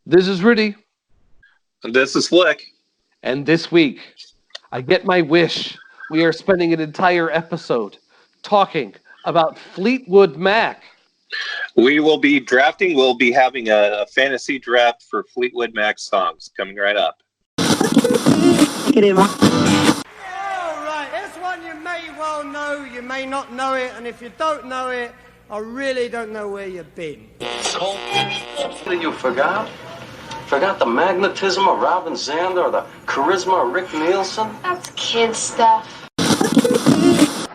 This is Rudy, This is Flick. and this week I get my wish. We are spending an entire episode talking about Fleetwood Mac. We will be drafting. We'll be having a fantasy draft for Fleetwood Mac songs coming right up. All right, this one you may well know, you may not know it, and if you don't know it, I really don't know where you've been. You forgot? Forgot the magnetism of Robin Zander or the charisma of Rick Nielsen? That's kid stuff.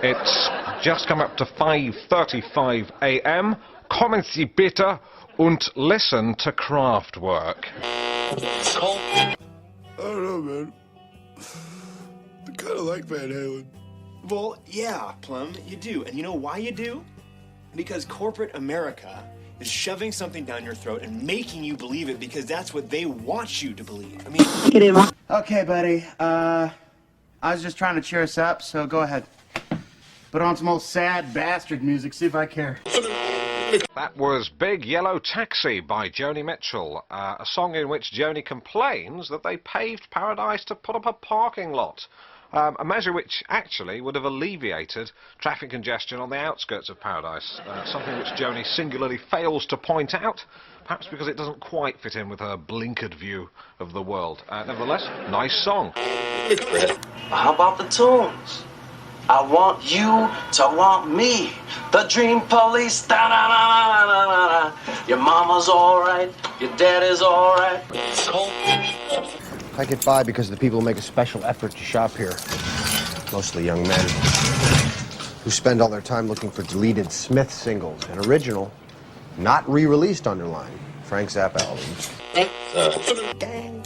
It's just come up to 5:35 a.m. Kommen Sie bitte und listen to Kraftwerk. I don't know, man. I kind of like Van Halen. Well, yeah, Plum, you do. And you know why you do? Because corporate America is shoving something down your throat and making you believe it because that's what they want you to believe. I mean... Okay, buddy. I was just trying to cheer us up, so go ahead. Put on some old sad bastard music, see if I care. That was Big Yellow Taxi by Joni Mitchell, a song in which Joni complains that they paved Paradise to put up a parking lot. A measure which actually would have alleviated traffic congestion on the outskirts of Paradise, something which Joni singularly fails to point out, perhaps because it doesn't quite fit in with her blinkered view of the world. Nevertheless, nice song. How about the tunes? I want you to want me. The dream police. Da-da-da-da-da-da-da. Your mama's alright. Your daddy's alright. I get by because the people make a special effort to shop here. Mostly young men who spend all their time looking for deleted Smith singles and original, not re-released underline, Frank Zappa albums. Gang.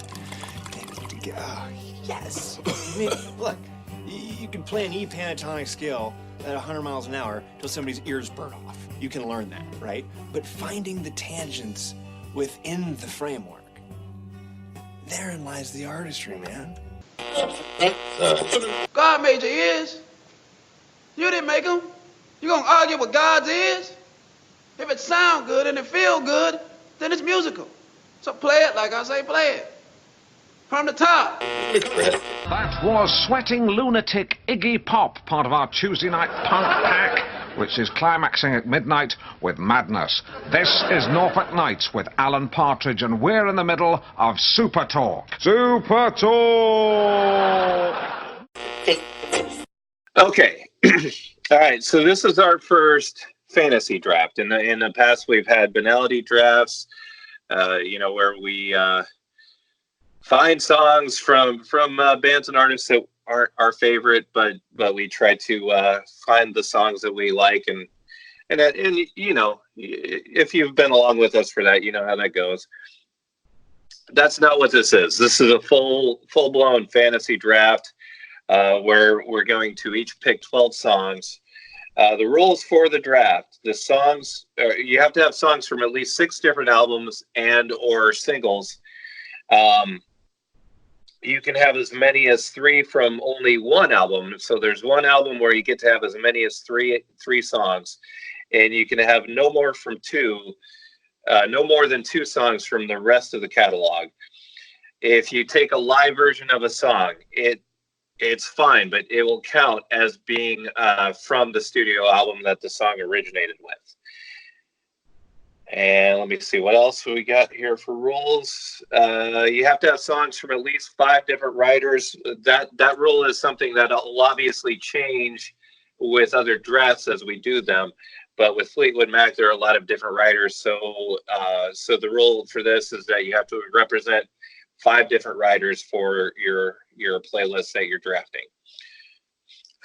Yes. I mean, look, you can play an E pentatonic scale at 100 miles an hour till somebody's ears burn off. You can learn that, right? But finding the tangents within the framework, therein lies the artistry, man. God made your ears. You didn't make them. You gonna argue with God's ears? If it sound good and it feel good, then it's musical. So play it like I say play it. From the top. That was Sweating Lunatic Iggy Pop, part of our Tuesday night punk pack, which is climaxing at midnight with Madness. This is Norfolk Nights with Alan Partridge, and we're in the middle of Super Talk. Super Talk! Okay. All right. So this is our first fantasy draft. In the past, we've had banality drafts, where we find songs from bands and artists that aren't our favorite, but we try to find the songs that we like, and you know, if you've been along with us for that, you know how that goes. That's not what this is. This is a full-blown fantasy draft where we're going to each pick 12 songs. The rules for the draft: the songs you have to have songs from at least 6 different albums and or singles. You can have as many as 3 from only one album. So there's one album where you get to have as many as three songs, and you can have no more than 2 songs from the rest of the catalog. If you take a live version of a song, it's fine, but it will count as being from the studio album that the song originated with. And let me see what else we got here for rules. You have to have songs from at least 5 different writers. That rule is something that will obviously change with other drafts as we do them. But with Fleetwood Mac, there are a lot of different writers. So the rule for this is that you have to represent 5 different writers for your playlist that you're drafting.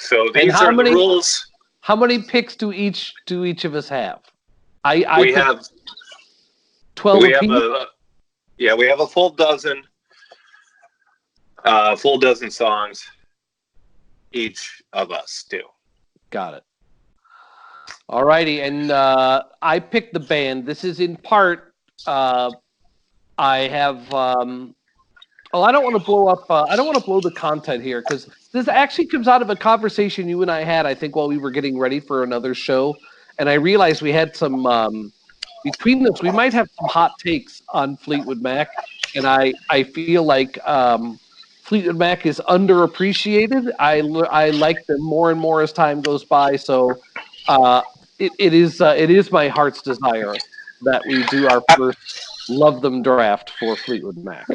So these are the rules. How many picks do each of us have? We have 12 we have a full dozen songs each of us do. Got it. All righty, and I picked the band. This is in part I have I don't want to blow up I don't want to blow the content here, because this actually comes out of a conversation you and I had, I think, while we were getting ready for another show. And I realized we had some between us, we might have some hot takes on Fleetwood Mac, and I feel like Fleetwood Mac is underappreciated. I like them more and more as time goes by. So it is my heart's desire that we do our first Love Them draft for Fleetwood Mac.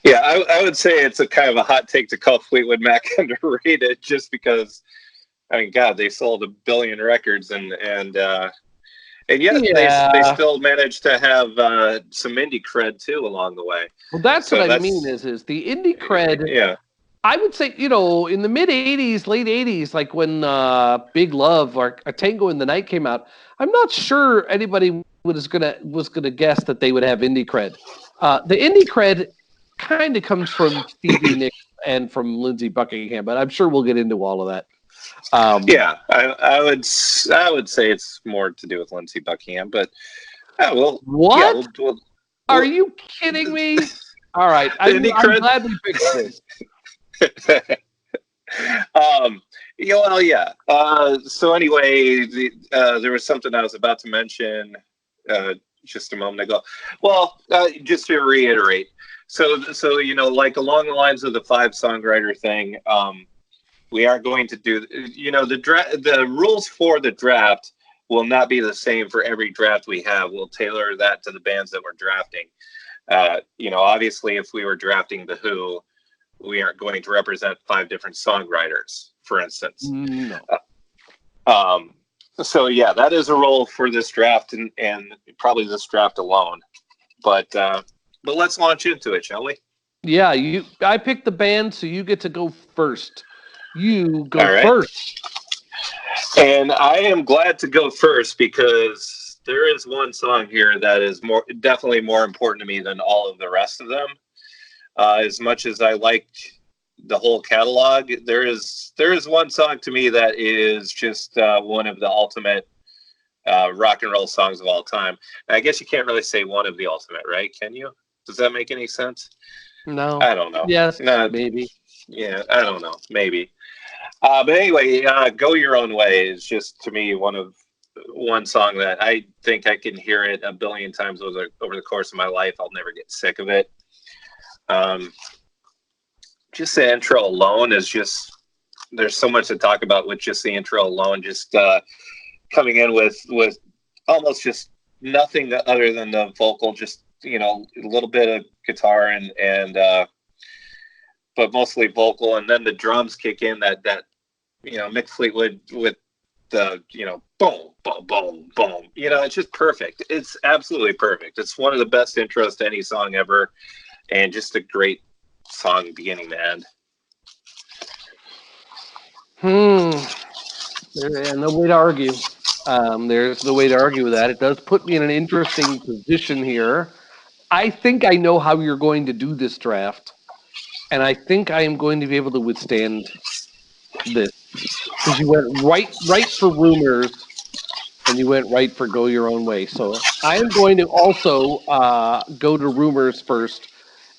Yeah, I would say it's a kind of a hot take to call Fleetwood Mac underrated, just because, I mean, God, they sold 1 billion records, and yet they still managed to have some indie cred too along the way. Well, that's what I mean is the indie cred. Yeah, I would say, in the mid 80s, late 80s, like when Big Love or A Tango in the Night came out, I'm not sure anybody was gonna guess that they would have indie cred. The indie cred kind of comes from Stevie Nicks and from Lindsey Buckingham, but I'm sure we'll get into all of that. Yeah, I would say it's more to do with Lindsey Buckingham, but what? Yeah, Are you kidding me? All right, I'm glad we fixed this. Yeah. So anyway, there was something I was about to mention just a moment ago. Well, just to reiterate, so like along the lines of the 5-songwriter thing, we aren't going to do the rules for the draft will not be the same for every draft we have. We'll tailor that to the bands that we're drafting. Obviously, if we were drafting The Who, we aren't going to represent 5 different songwriters, for instance. No. So yeah, that is a role for this draft and probably this draft alone. But let's launch into it, shall we? Yeah, I picked the band, so you get to go first. You go first. And I am glad to go first because there is one song here that is definitely more important to me than all of the rest of them. As much as I liked the whole catalog, there is one song to me that is just one of the ultimate rock and roll songs of all time. And I guess you can't really say one of the ultimate, right? Can you? Does that make any sense? No. I don't know. Yes, no, maybe. Yeah, I don't know. Maybe. But anyway, Go Your Own Way is just, to me, one song that I think I can hear it 1 billion times over the course of my life. I'll never get sick of it. Just the intro alone is just, there's so much to talk about with just the intro alone, just coming in with almost just nothing other than the vocal, just, a little bit of guitar and but mostly vocal, and then the drums kick in that Mick Fleetwood with the boom, boom, boom, boom. It's just perfect. It's absolutely perfect. It's one of the best intros to any song ever, and just a great song beginning to end. There's no way to argue. There's no way to argue with that. It does put me in an interesting position here. I think I know how you're going to do this draft, and I think I am going to be able to withstand this. Because you went right for Rumors, and you went right for Go Your Own Way. So I am going to also go to Rumors first,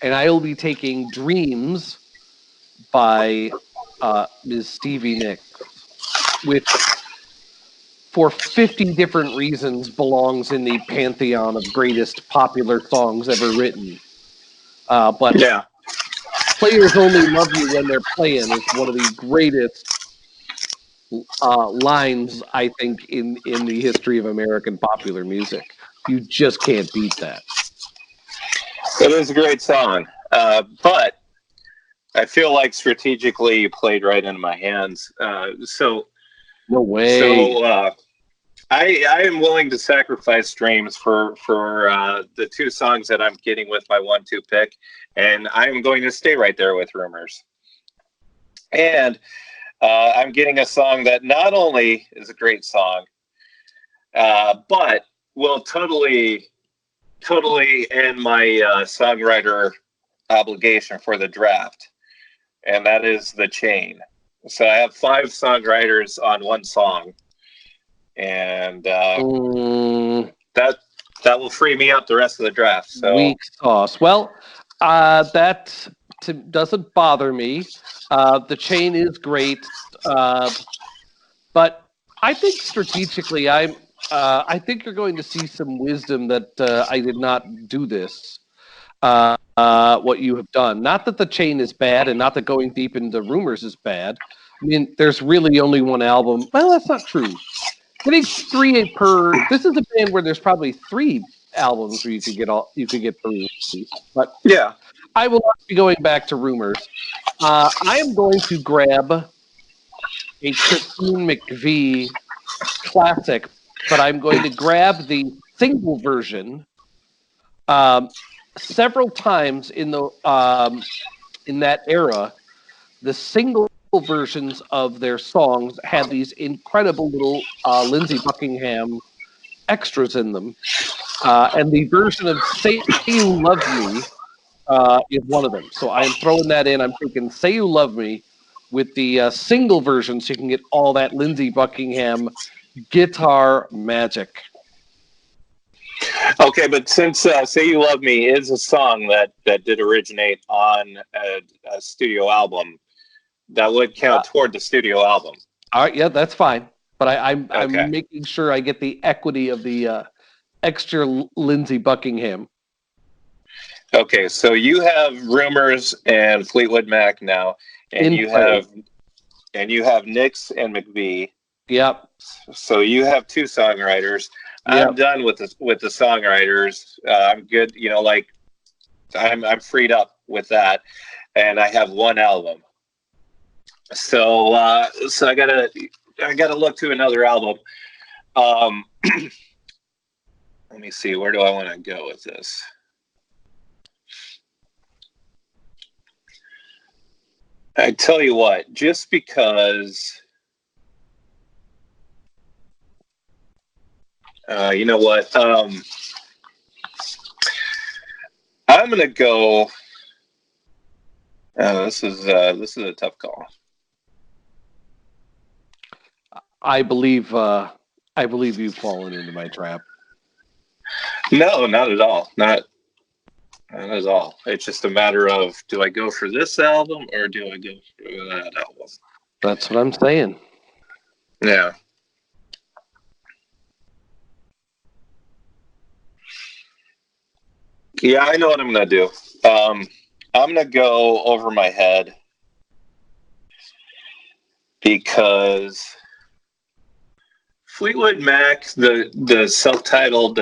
and I will be taking Dreams by Ms. Stevie Nicks, which, for 50 different reasons, belongs in the pantheon of greatest popular songs ever written. But yeah. Players Only Love You When They're Playing is one of the greatest lines, I think, in the history of American popular music. You just can't beat that. It is a great song, but I feel like strategically you played right into my hands. No way. So I am willing to sacrifice Dreams for the 2 songs that I'm getting with my 1-2 pick, and I'm going to stay right there with Rumors. And I'm getting a song that not only is a great song, but will totally end my songwriter obligation for the draft, and that is The Chain. So I have 5 songwriters on one song, and that will free me up the rest of the draft. So weak sauce. Well, that doesn't bother me. The Chain is great, but I think strategically, I think you're going to see some wisdom that I did not do this. What you have done. Not that the chain is bad, and not that going deep into rumors is bad. I mean, there's really only one album. Well, that's not true. Getting three per. This is a band where there's probably 3 albums where you could get through. But Yeah. I will not be going back to rumors. I am going to grab a Christine McVie classic, but I'm going to grab the single version. Several times in that era, the single versions of their songs had these incredible little Lindsey Buckingham extras in them, and the version of "Say You Love Me" is one of them. So I am throwing that in. I'm thinking "Say You Love Me" with the single version, so you can get all that Lindsey Buckingham guitar magic. Okay, but since "Say You Love Me" is a song that did originate on a studio album, that would count toward the studio album. All right, yeah, that's fine. But I'm Okay. making sure I get the equity of the extra Lindsey Buckingham. Okay, so you have Rumors and Fleetwood Mac now, and In you play. have Nix and McVie. Yep. So you have 2 songwriters. Yep. I'm done with the songwriters. I'm good. Like I'm freed up with that, and I have 1 album. So I gotta look to another album. Let me see. Where do I want to go with this? I tell you what, just because, you know what, I'm gonna go. This is a tough call. I believe you've fallen into my trap. No, not at all. Not at all. It's just a matter of, do I go for this album or do I go for that album? That's what I'm saying. Yeah. Yeah, I know what I'm going to do. I'm going to go over my head because Fleetwood Mac, the self-titled,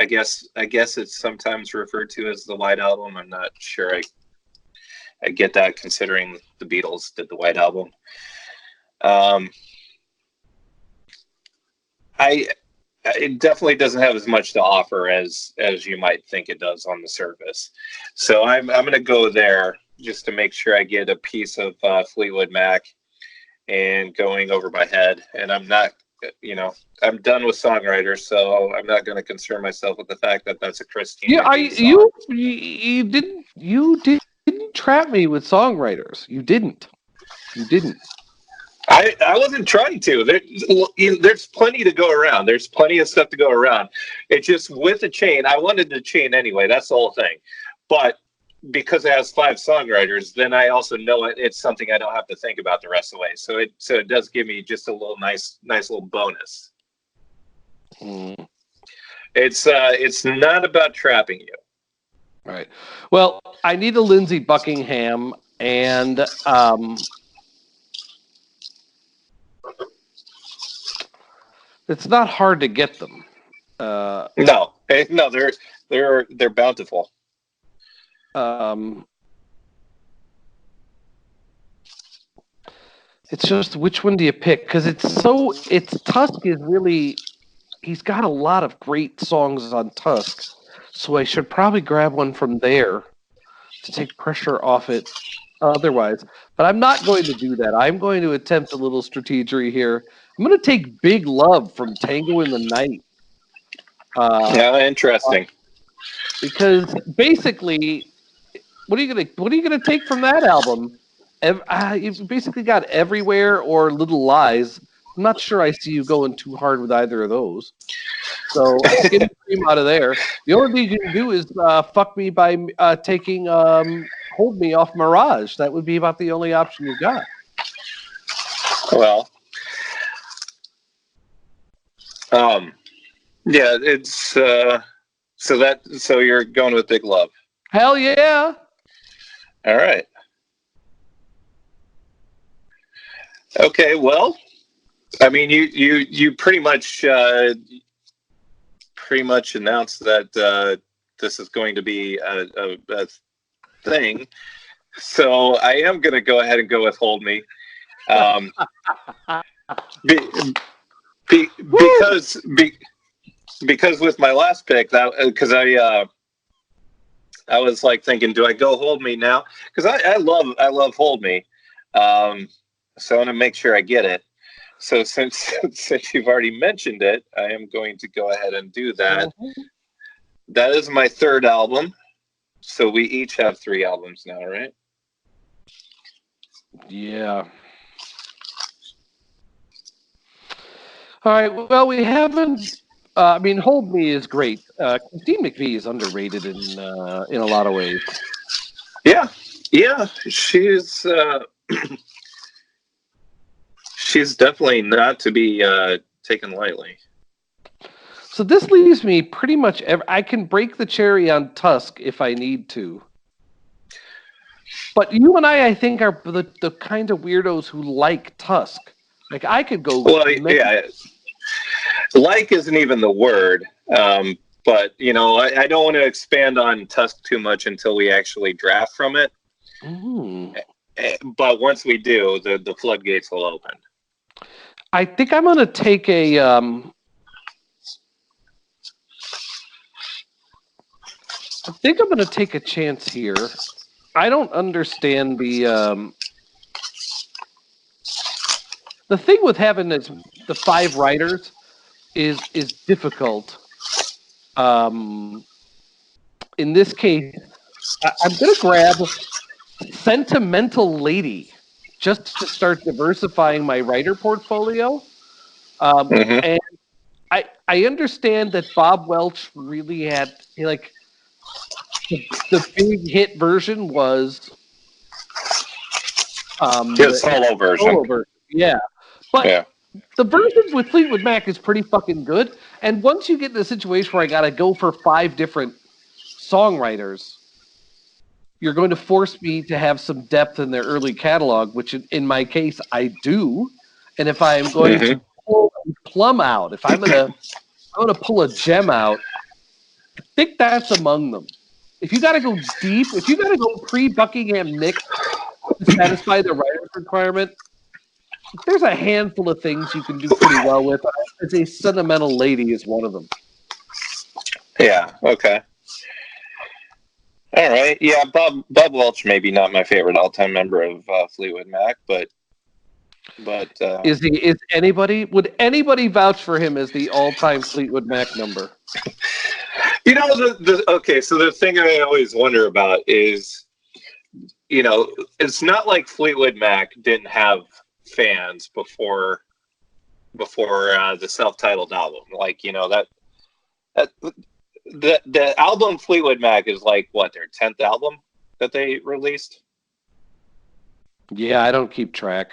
I guess it's sometimes referred to as the White Album. I'm not sure I get that, considering the Beatles did the White Album. It definitely doesn't have as much to offer as you might think it does on the surface. So I'm going to go there just to make sure I get a piece of Fleetwood Mac and going over my head. And I'm not, I'm done with songwriters, so I'm not going to concern myself with the fact that that's a Christine. Yeah, you didn't trap me with songwriters. You didn't. I wasn't trying to. There's plenty to go around. There's plenty of stuff to go around. It's just with the chain. I wanted the chain anyway. That's the whole thing. But because it has 5 songwriters, then I also know it's something I don't have to think about the rest of the way. So it does give me just a little nice little bonus. Mm. It's not about trapping you. Right. Well, I need a Lindsey Buckingham, and it's not hard to get them. No, they're bountiful. It's just, which one do you pick? Because Tusk is really, he's got a lot of great songs on Tusk, so I should probably grab one from there to take pressure off it otherwise. But I'm not going to do that. I'm going to attempt a little strategery here. I'm going to take Big Love from Tango in the Night. Interesting. Because basically, what are you gonna take from that album? You've basically got Everywhere or Little Lies. I'm not sure I see you going too hard with either of those. So get the cream out of there. The only thing you can do is fuck me by taking Hold Me off Mirage. That would be about the only option you've got. Well, Yeah, it's so you're going with Big Love. Hell yeah. All right. Okay, well, I mean, you pretty much announced that this is going to be a thing. So I am going to go ahead and go with Hold Me. Because with my last pick, that because I was like thinking, do I go Hold Me now? Because I love Hold Me. So I want to make sure I get it. So since you've already mentioned it, I am going to go ahead and do that. That is my third album. So we each have 3 albums now, right? Yeah. All right. Well, we haven't. I mean, Hold Me is great. Christine McVie is underrated in a lot of ways. Yeah, she's she's definitely not to be taken lightly. So this leaves me pretty much. I can break the cherry on Tusk if I need to. But you and I think, are the kind of weirdos who like Tusk. Like, I could go. Well, yeah, like isn't even the word. But you know, I don't want to expand on Tusk too much until we actually draft from it. But once we do, the floodgates will open. I think I'm going to take a. I think I'm going to take a chance here. I don't understand the thing with having the 5 writers is difficult. In this case, I'm going to grab Sentimental Lady just to start diversifying my writer portfolio. And I understand that Bob Welch really had, like, the big hit version was solo version. Yeah. But the versions with Fleetwood Mac is pretty fucking good. And once you get in a situation where I got to go for 5 different songwriters, you're going to force me to have some depth in their early catalog, which in my case I do. And if I'm going to pull a plum out, if I'm gonna pull a gem out, I think that's among them. If you got to go deep, if you got to go pre-Buckingham Nicks to satisfy the writer's requirement, there's a handful of things you can do pretty well with. I'd say Sentimental Lady is one of them. Yeah. Okay. All right. Yeah, Bob Welch maybe not my favorite all-time member of Fleetwood Mac, but would anybody vouch for him as the all-time Fleetwood Mac number? You know, okay, so the thing I always wonder about is, you know, it's not like Fleetwood Mac didn't have fans before the self-titled album. Like, you know, the album Fleetwood Mac is like what, their 10th album that they released? Yeah, I don't keep track.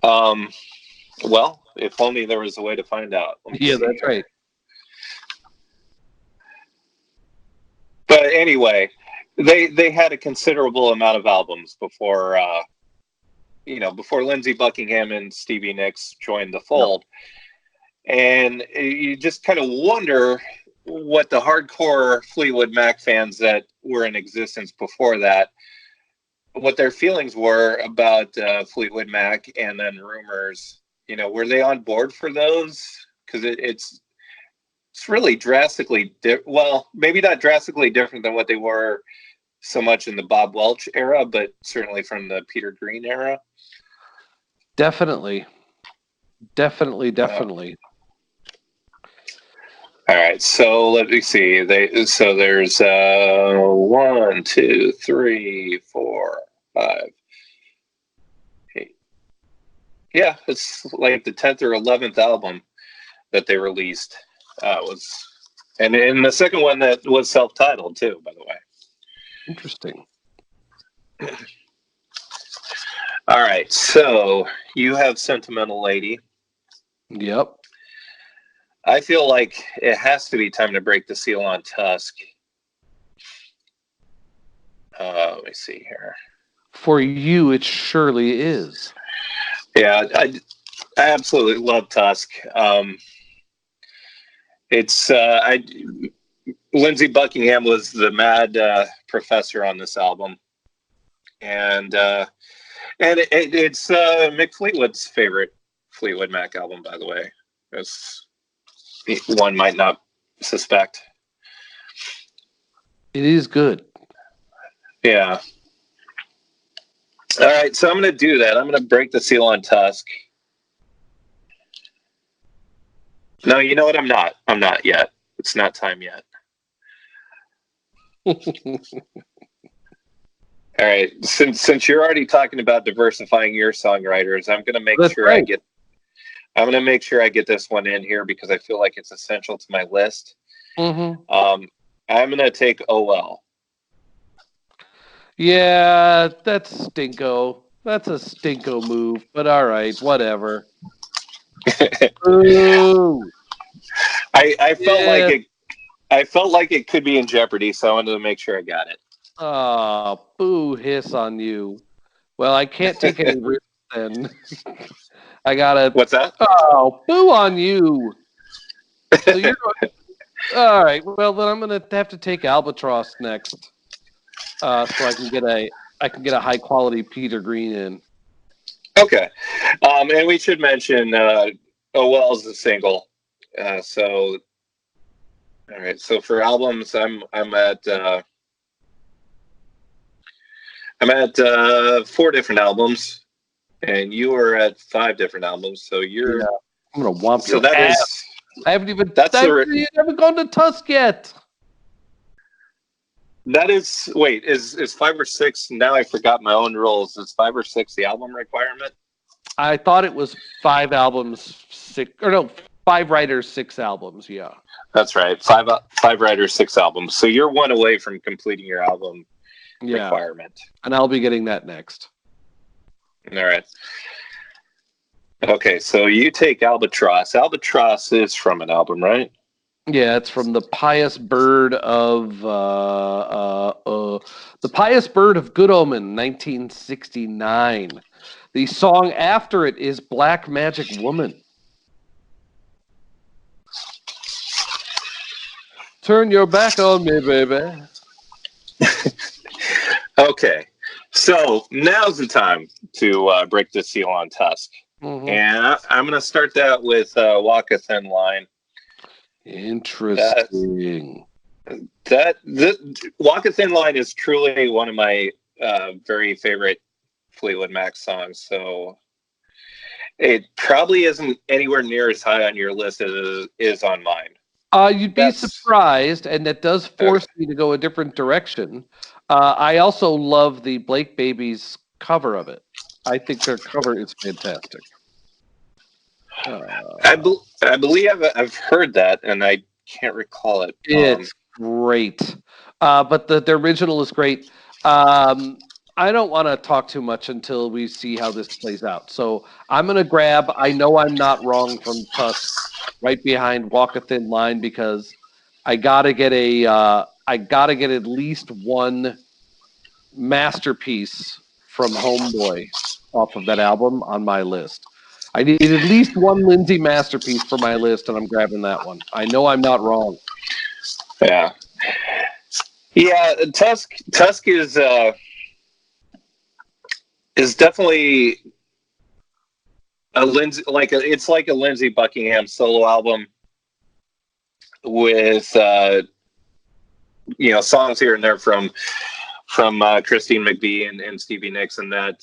Well, if only there was a way to find out. Yeah, that's right. But anyway, they had a considerable amount of albums before before Lindsey Buckingham and Stevie Nicks joined the fold. And you just kind of wonder what the hardcore Fleetwood Mac fans that were in existence before that, what their feelings were about Fleetwood Mac, and then Rumors. You know, were they on board for those? Because it's really drastically well, maybe not drastically different than what they were so much in the Bob Welch era, but certainly from the Peter Green era. Definitely. All right, so let me see. There's 1, 2, 3, 4, 5, 8. Yeah, it's like the 10th or 11th album that they released. And the second one that was self-titled too, by the way. Interesting. All right, so you have Sentimental Lady. Yep. I feel like it has to be time to break the seal on Tusk. Let me see here. For you, it surely is. Yeah, I absolutely love Tusk. Lindsey Buckingham was the mad professor on this album, and it's Mick Fleetwood's favorite Fleetwood Mac album, by the way, as one might not suspect. It is good. Yeah. All right, so I'm going to do that. I'm going to break the seal on Tusk. No, you know what? I'm not. I'm not yet. It's not time yet. All right. Since you're already talking about diversifying your songwriters, I'm going to make sure I get. I'm going to make sure I get this one in here because I feel like it's essential to my list. Mm-hmm. I'm going to take OL. Yeah, that's stinko. That's a stinko move, but all right, whatever. Ooh. I felt like it. I felt like it could be in jeopardy, so I wanted to make sure I got it. Oh, boo hiss on you. Well, I can't take any risks then. I gotta. What's that? Oh, boo on you. So you're all right. Well, then I'm gonna have to take Albatross next, so I can get a high quality Peter Green in. Okay, and we should mention OL is a single. So, all right. So for albums, I'm at 4 different albums, and you are at 5 different albums. So you're. Yeah, I'm gonna whomp So your that ass. is. I haven't even. You haven't gone to Tusk yet. That is. Wait, is 5 or 6? Now I forgot my own rules. Is 5 or 6 the album requirement? I thought it was 5 albums, 6 or no, 5 writers, 6 albums. Yeah, that's right. 5 writers, 6 albums. So you're one away from completing your album requirement, and I'll be getting that next. All right. Okay, so you take Albatross. Albatross is from an album, right? Yeah, it's from the Pious Bird of Good Omen, 1969. The song after it is Black Magic Woman. Turn your back on me, baby. Okay, so now's the time to break the seal on Tusk. Mm-hmm. And I'm going to start that with Walk a Thin Line. Interesting. Walk a Thin Line is truly one of my very favorite Fleetwood Mac songs. So it probably isn't anywhere near as high on your list as it is on mine. You'd be surprised, and that does force me to go a different direction. I also love the Blake Babies cover of it. I think their cover is fantastic. I believe I've heard that, and I can't recall it. It's great, but the original is great. I don't want to talk too much until we see how this plays out. So I'm going to grab I Know I'm Not Wrong from Tusk right behind Walk a Thin Line because I got to get at least one masterpiece from Homeboy off of that album on my list. I need at least one Lindsay masterpiece for my list, and I'm grabbing that one. I Know I'm Not Wrong. Yeah. Tusk is definitely a Lindsay, it's like a Lindsey Buckingham solo album with songs here and there from Christine McVie and Stevie Nicks, and that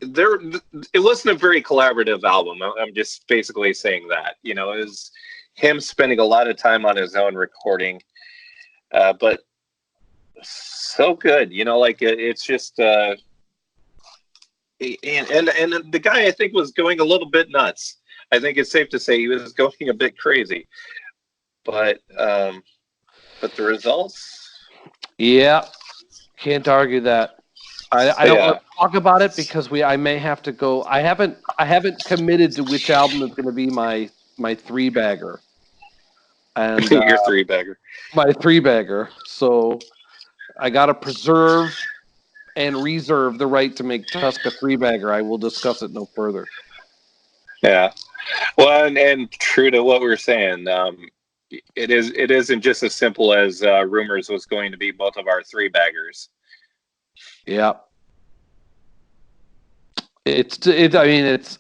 it wasn't a very collaborative album. I'm just basically saying that, it was him spending a lot of time on his own recording, but so good, it's just and the guy I think was going a little bit nuts. I think it's safe to say he was going a bit crazy, but the results, can't argue that. I don't want to talk about it because I may have to go. I haven't committed to which album is going to be my my three bagger, and Your three bagger. my three bagger. So I got to preserve and reserve the right to make Tusk a three bagger. I will discuss it no further. Yeah. Well, and true to what we were saying, it isn't just as simple as Rumors was going to be both of our three baggers. Yeah. I mean, it's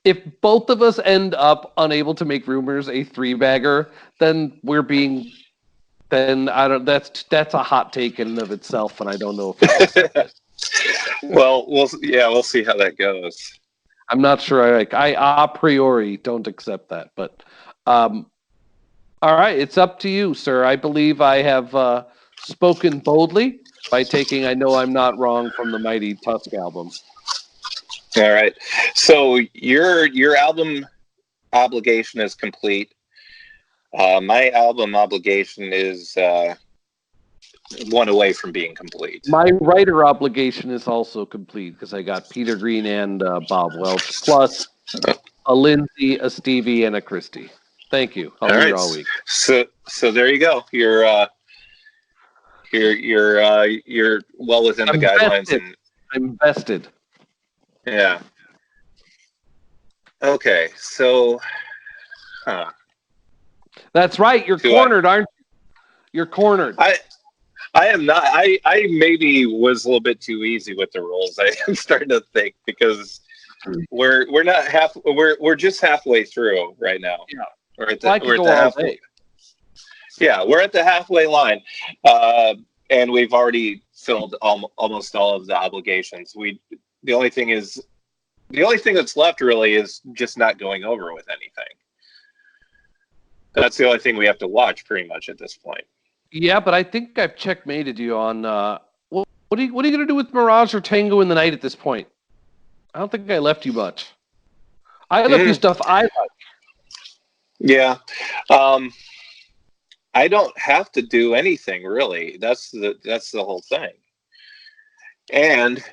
if both of us end up unable to make Rumors a three bagger, then I don't. That's a hot take in and of itself, and I don't know if. Well, we'll see how that goes. I'm not sure. I a priori don't accept that, but all right, it's up to you, sir. I believe I have spoken boldly by taking "I Know I'm Not Wrong" from the mighty Tusk album. All right. So your album obligation is complete. My album obligation is one away from being complete. My writer obligation is also complete because I got Peter Green and Bob Welch, plus a Lindsay, a Stevie, and a Christie. Thank you. I'll be here all week. So there you go. You're well within the guidelines. And I'm vested. Yeah. Okay. So. That's right. You're cornered, aren't you? You're cornered. I am not. I maybe was a little bit too easy with the rules. I am starting to think because we're not we're just halfway through right now. Yeah. We're at the halfway. Yeah, we're at the halfway line, and we've already filled almost all of the obligations. The only thing that's left really is just not going over with anything. That's the only thing we have to watch pretty much at this point. Yeah, but I think I've checkmated you on what are you going to do with Mirage or Tango in the Night at this point? I don't think I left you much. I left you stuff I like. Yeah. I don't have to do anything really. That's the whole thing. And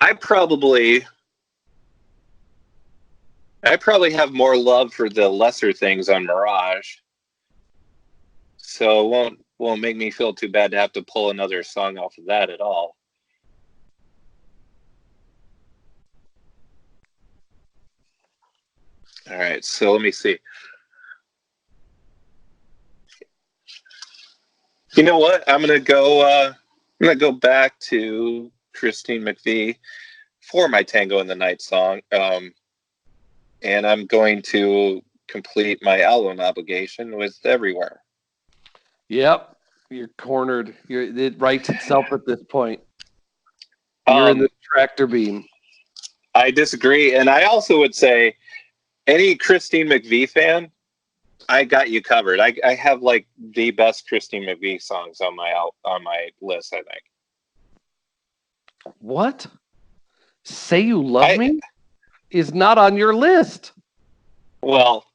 I probably have more love for the lesser things on Mirage. So it won't make me feel too bad to have to pull another song off of that at all. All right, so let me see. You know what? I'm gonna go back to Christine McVie for my Tango in the Night song, and I'm going to complete my album obligation with Everywhere. Yep, you're cornered. It writes itself at this point. You're in the tractor beam. I disagree, and I also would say any Christine McVie fan, I got you covered. I have like the best Christine McVie songs on my list, I think. What? Say You Love Me is not on your list. Well,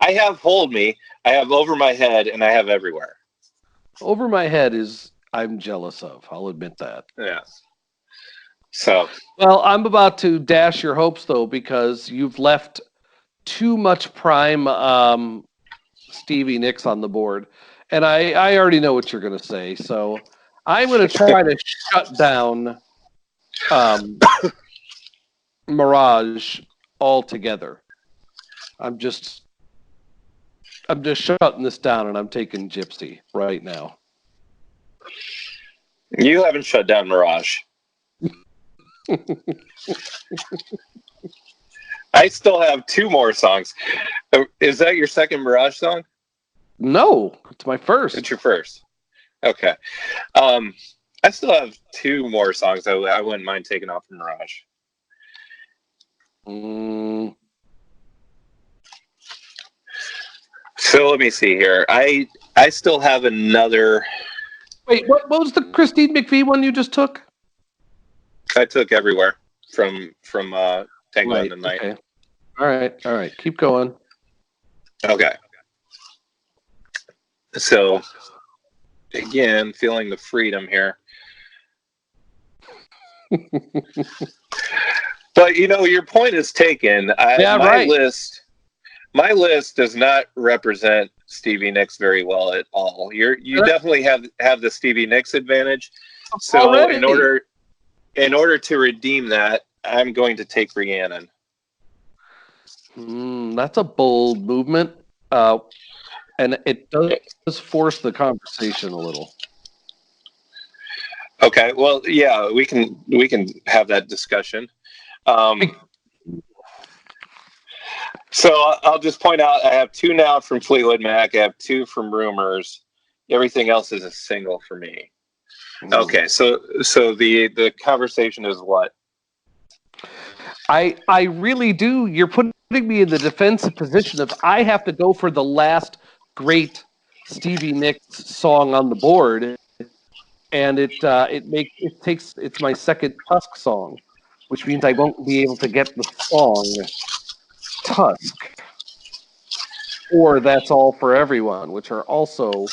I have Hold Me, I have Over My Head, and I have Everywhere. Over My Head is I'm jealous of. I'll admit that. Yeah. So. Well, I'm about to dash your hopes though because you've left too much prime Stevie Nicks on the board, and I already know what you're going to say. So I'm going to try to shut down Mirage altogether. I'm just shutting this down, and I'm taking Gypsy right now. You haven't shut down Mirage. I still have two more songs. Is that your second Mirage song? No, it's my first. It's your first. Okay. I still have two more songs that I wouldn't mind taking off from Mirage. So let me see here. I still have another. Wait, what was the Christine McVie one you just took? I took Everywhere from Tango in the Night. Okay. All right. Keep going. Okay. So, again, feeling the freedom here. But, your point is taken. My my list does not represent Stevie Nicks very well at all. You definitely have the Stevie Nicks advantage. So Already. in order to redeem that, I'm going to take Rhiannon. That's a bold movement, and it does force the conversation a little. Okay, well, yeah, we can have that discussion. So I'll just point out I have 2 now from Fleetwood Mac. I have 2 from Rumors. Everything else is a single for me. Okay, so the conversation is what? I really do. You're putting me in the defensive position of I have to go for the last great Stevie Nicks song on the board, and it's my second Tusk song, which means I won't be able to get the song Tusk or That's All for Everyone, which are also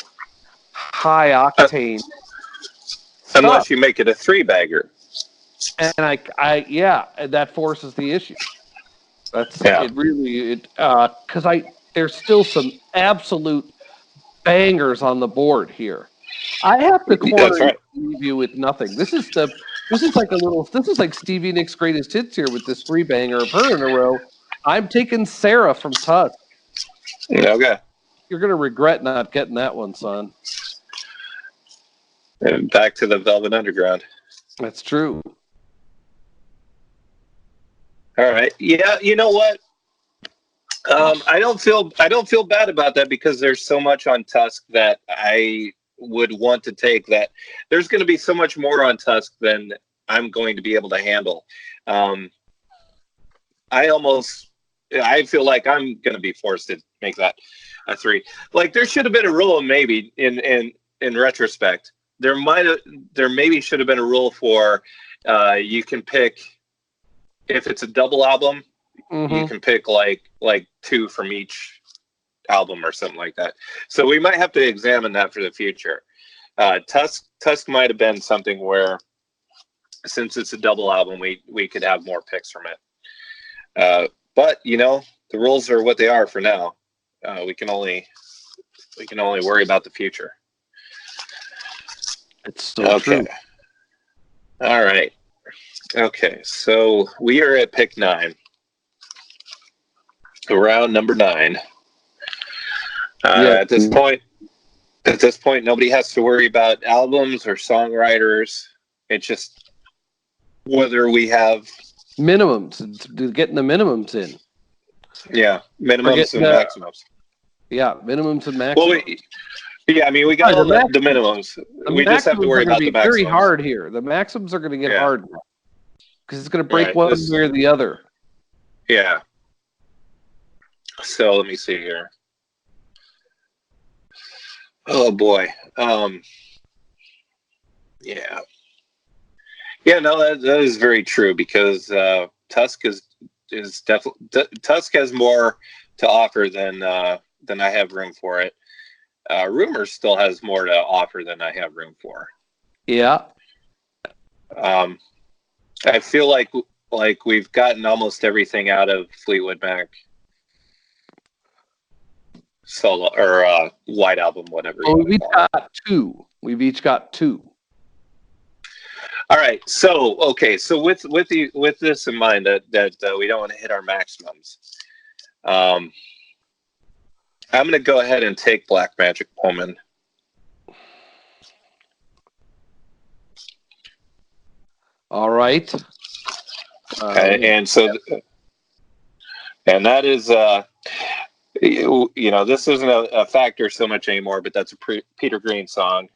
high octane. Unless you make it a 3-bagger. And that forces the issue. Because there's still some absolute bangers on the board here. I have to leave you with nothing. This is like Stevie Nicks' greatest hits here with this 3-banger of her in a row. I'm taking Sarah from Tusk. Okay. You're gonna regret not getting that one, son. And back to the Velvet Underground. That's true. All right. Yeah, you know what? I don't feel bad about that because there's so much on Tusk that I would want to take. That there's going to be so much more on Tusk than I'm going to be able to handle. I feel like I'm going to be forced to make that a 3. Like there should have been a rule, maybe in retrospect. There maybe should have been a rule for you can pick if it's a double album. Mm-hmm. You can pick like 2 from each album or something like that. So we might have to examine that for the future. Tusk might have been something where, since it's a double album, we could have more picks from it. But the rules are what they are for now. We can only worry about the future. It's so true. All right. Okay, so we are at pick 9. Round number 9. At this point, nobody has to worry about albums or songwriters. It's just whether we have minimums. It's getting the minimums in. Yeah, minimums and maximums. Yeah, minimums and maximums. Well, we got all the minimums. We just have to worry about the maximums. Very hard here. The maximums are going to get hard because it's going to break one way or the other. Yeah. So let me see here. Oh boy. Yeah. Yeah, no, that is very true because Tusk is definitely Tusk has more to offer than I have room for it. Rumors still has more to offer than I have room for. Yeah. I feel like we've gotten almost everything out of Fleetwood Mac solo or White Album, whatever. We've got 2. We've each got 2. All right. So with this in mind that we don't want to hit our maximums, I'm going to go ahead and take Black Magic Woman. All right. Okay, and that is this isn't a factor so much anymore, but that's a Peter Green song.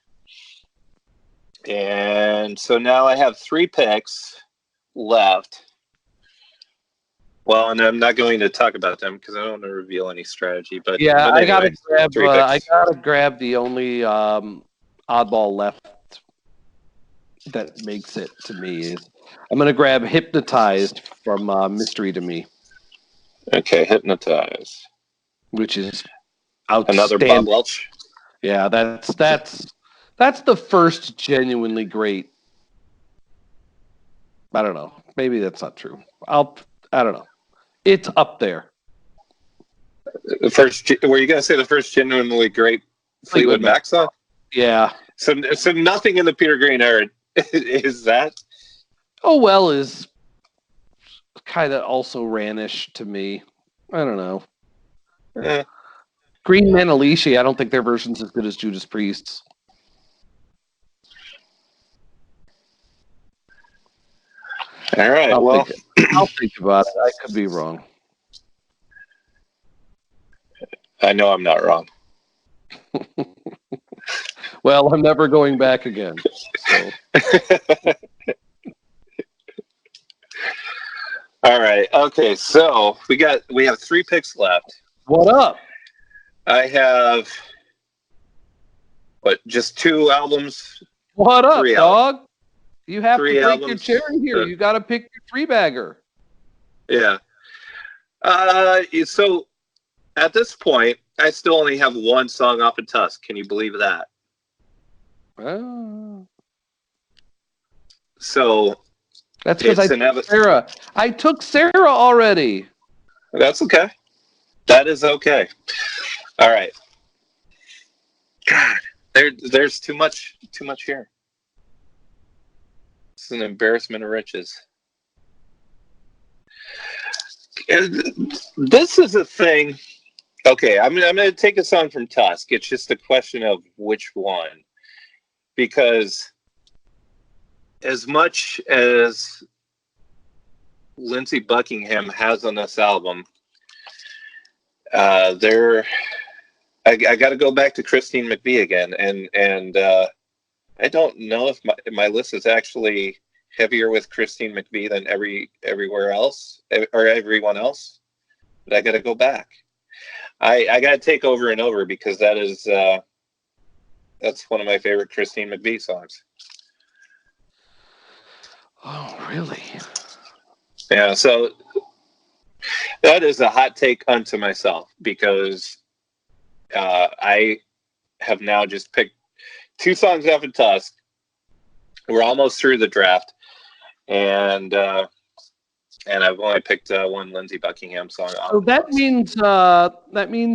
And so now I have 3 picks left. Well, and I'm not going to talk about them because I don't want to reveal any strategy. But yeah, but anyway, I gotta grab the only oddball left that makes it to me. I'm gonna grab Hypnotized from Mystery to Me. Okay, Hypnotized, which is outstanding. Another Bob Welch. Yeah, that's the first genuinely great. I don't know. Maybe that's not true. I don't know. It's up there. The first, were you going to say the first genuinely great Fleetwood Mac song? Yeah. So nothing in the Peter Green era is that? Oh Well is kind of also Ranish to me. I don't know. Green Man Alicia, I don't think their version's as good as Judas Priest's. All right. I'll think about it. I could be wrong. I know I'm not wrong. Well, I'm never going back again. So. All right. Okay. So we have 3 picks left. What up? I have just 2 albums. What up, 3 dog? You have to break albums. your cherry here. You got to pick your 3-bagger. Yeah. So at this point, I still only have 1 song off of Tusk. Can you believe that? So that's because I took Sarah. I took Sarah already. That's okay. That is okay. All right. God, there's too much here. It's an embarrassment of riches. This is a thing. Okay, I'm going to take a song from Tusk. It's just a question of which one. Because as much as Lindsey Buckingham has on this album, I got to go back to Christine McVie again, and I don't know if my list is actually heavier with Christine McVie than everywhere else or everyone else. But I got to go back. I got to take Over and Over because that's one of my favorite Christine McVie songs. Oh, really? Yeah. So that is a hot take unto myself because I have now just picked 2 songs off of Tusk. We're almost through the draft, and I've only picked 1 Lindsey Buckingham song. So that means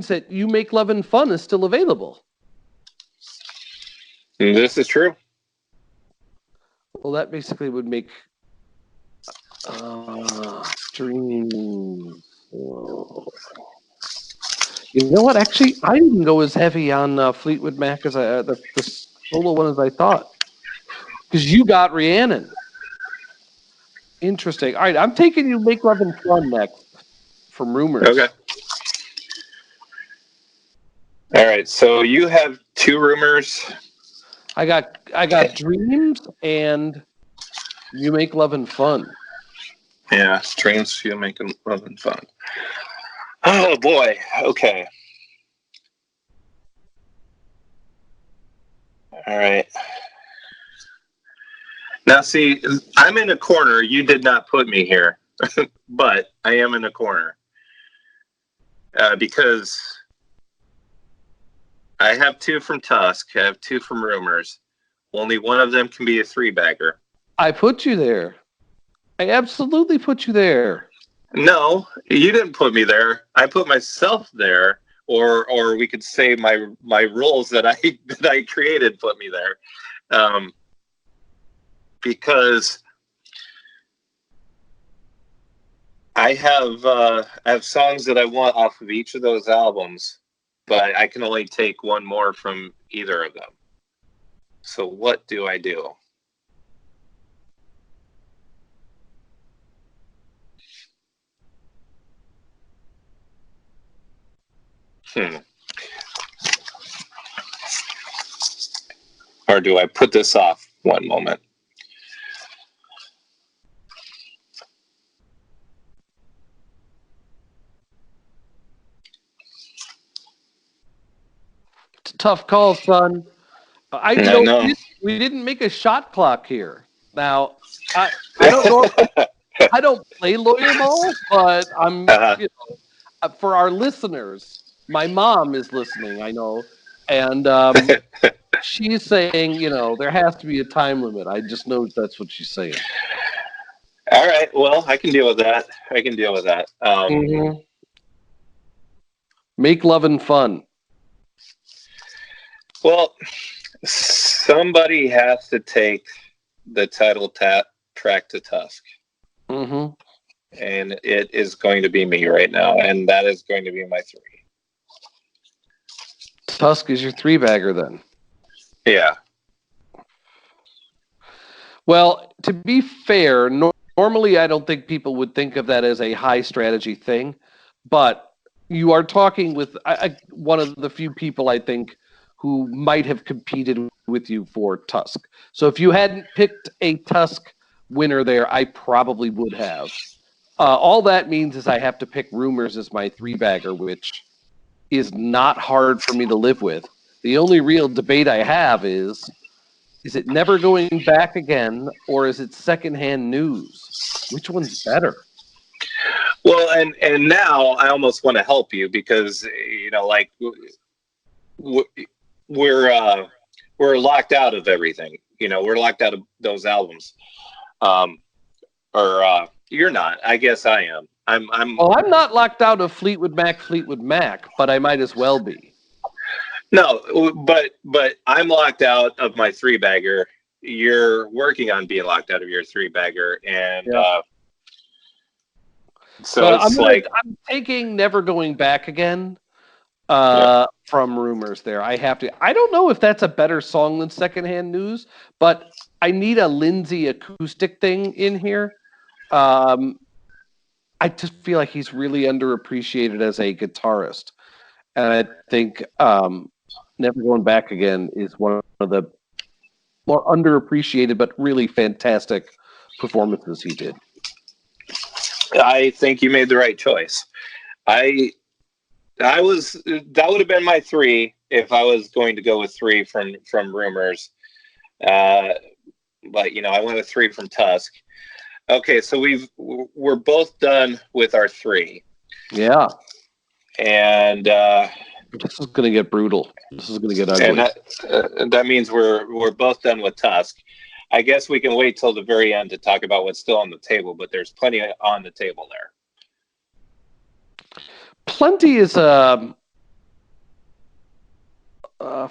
that You Make Lovin' Fun is still available. This is true. Well, that basically would make Dreams. You know what? Actually, I didn't go as heavy on Fleetwood Mac as the solo one as I thought. Because you got Rhiannon. Interesting. All right, I'm taking You Make Lovin' Fun next from Rumors. Okay. All right, so you have 2 Rumors. I got Dreams and You Make Lovin' Fun. Yeah, Dreams, You Make Lovin' Fun. Oh boy. Okay. All right. Now, see, I'm in a corner. You did not put me here, but I am in a corner because I have 2 from Tusk. I have 2 from Rumors. Only one of them can be a 3-bagger. I put you there. I absolutely put you there. No, you didn't put me there. I put myself there, or we could say my rules that I created put me there, because I have songs that I want off of each of those albums, but I can only take 1 more from either of them. So what do I do? Or do I put this off 1 moment? It's a tough call, son. I know. We didn't make a shot clock here. Now, I don't know. I don't play lawyer ball, but I'm for our listeners. My mom is listening, I know, and she's saying, there has to be a time limit. I just know that's what she's saying. All right. Well, I can deal with that. Make love and fun. Well, somebody has to take the title track to Tusk. Mm-hmm. And it is going to be me right now, and that is going to be my 3. Tusk is your 3-bagger then. Yeah. Well, to be fair, normally I don't think people would think of that as a high strategy thing, but you are talking with one of the few people I think who might have competed with you for Tusk. So if you hadn't picked a Tusk winner there, I probably would have. All that means is I have to pick Rumors as my 3-bagger, which is not hard for me to live with. The only real debate I have is it Never Going Back Again, or is it Secondhand News? Which one's better? Well, and now I almost want to help you because, like, we're locked out of everything. We're locked out of those albums. You're not. I guess I am. Well, I'm not locked out of Fleetwood Mac, but I might as well be. No, but I'm locked out of my 3-bagger. You're working on being locked out of your 3-bagger, and so but I'm taking Never Going Back Again from Rumors there. I have to. I don't know if that's a better song than Secondhand News, but I need a Lindsay acoustic thing in here. I just feel like he's really underappreciated as a guitarist. And I think Never Going Back Again is one of the more underappreciated but really fantastic performances he did. I think you made the right choice. That would have been my 3 if I was going to go with 3 from Rumors. But I went with 3 from Tusk. Okay, so we're both done with our 3. Yeah. And this is going to get brutal. This is going to get ugly. And that means we're both done with Tusk. I guess we can wait till the very end to talk about what's still on the table, but there's plenty on the table there. Plenty is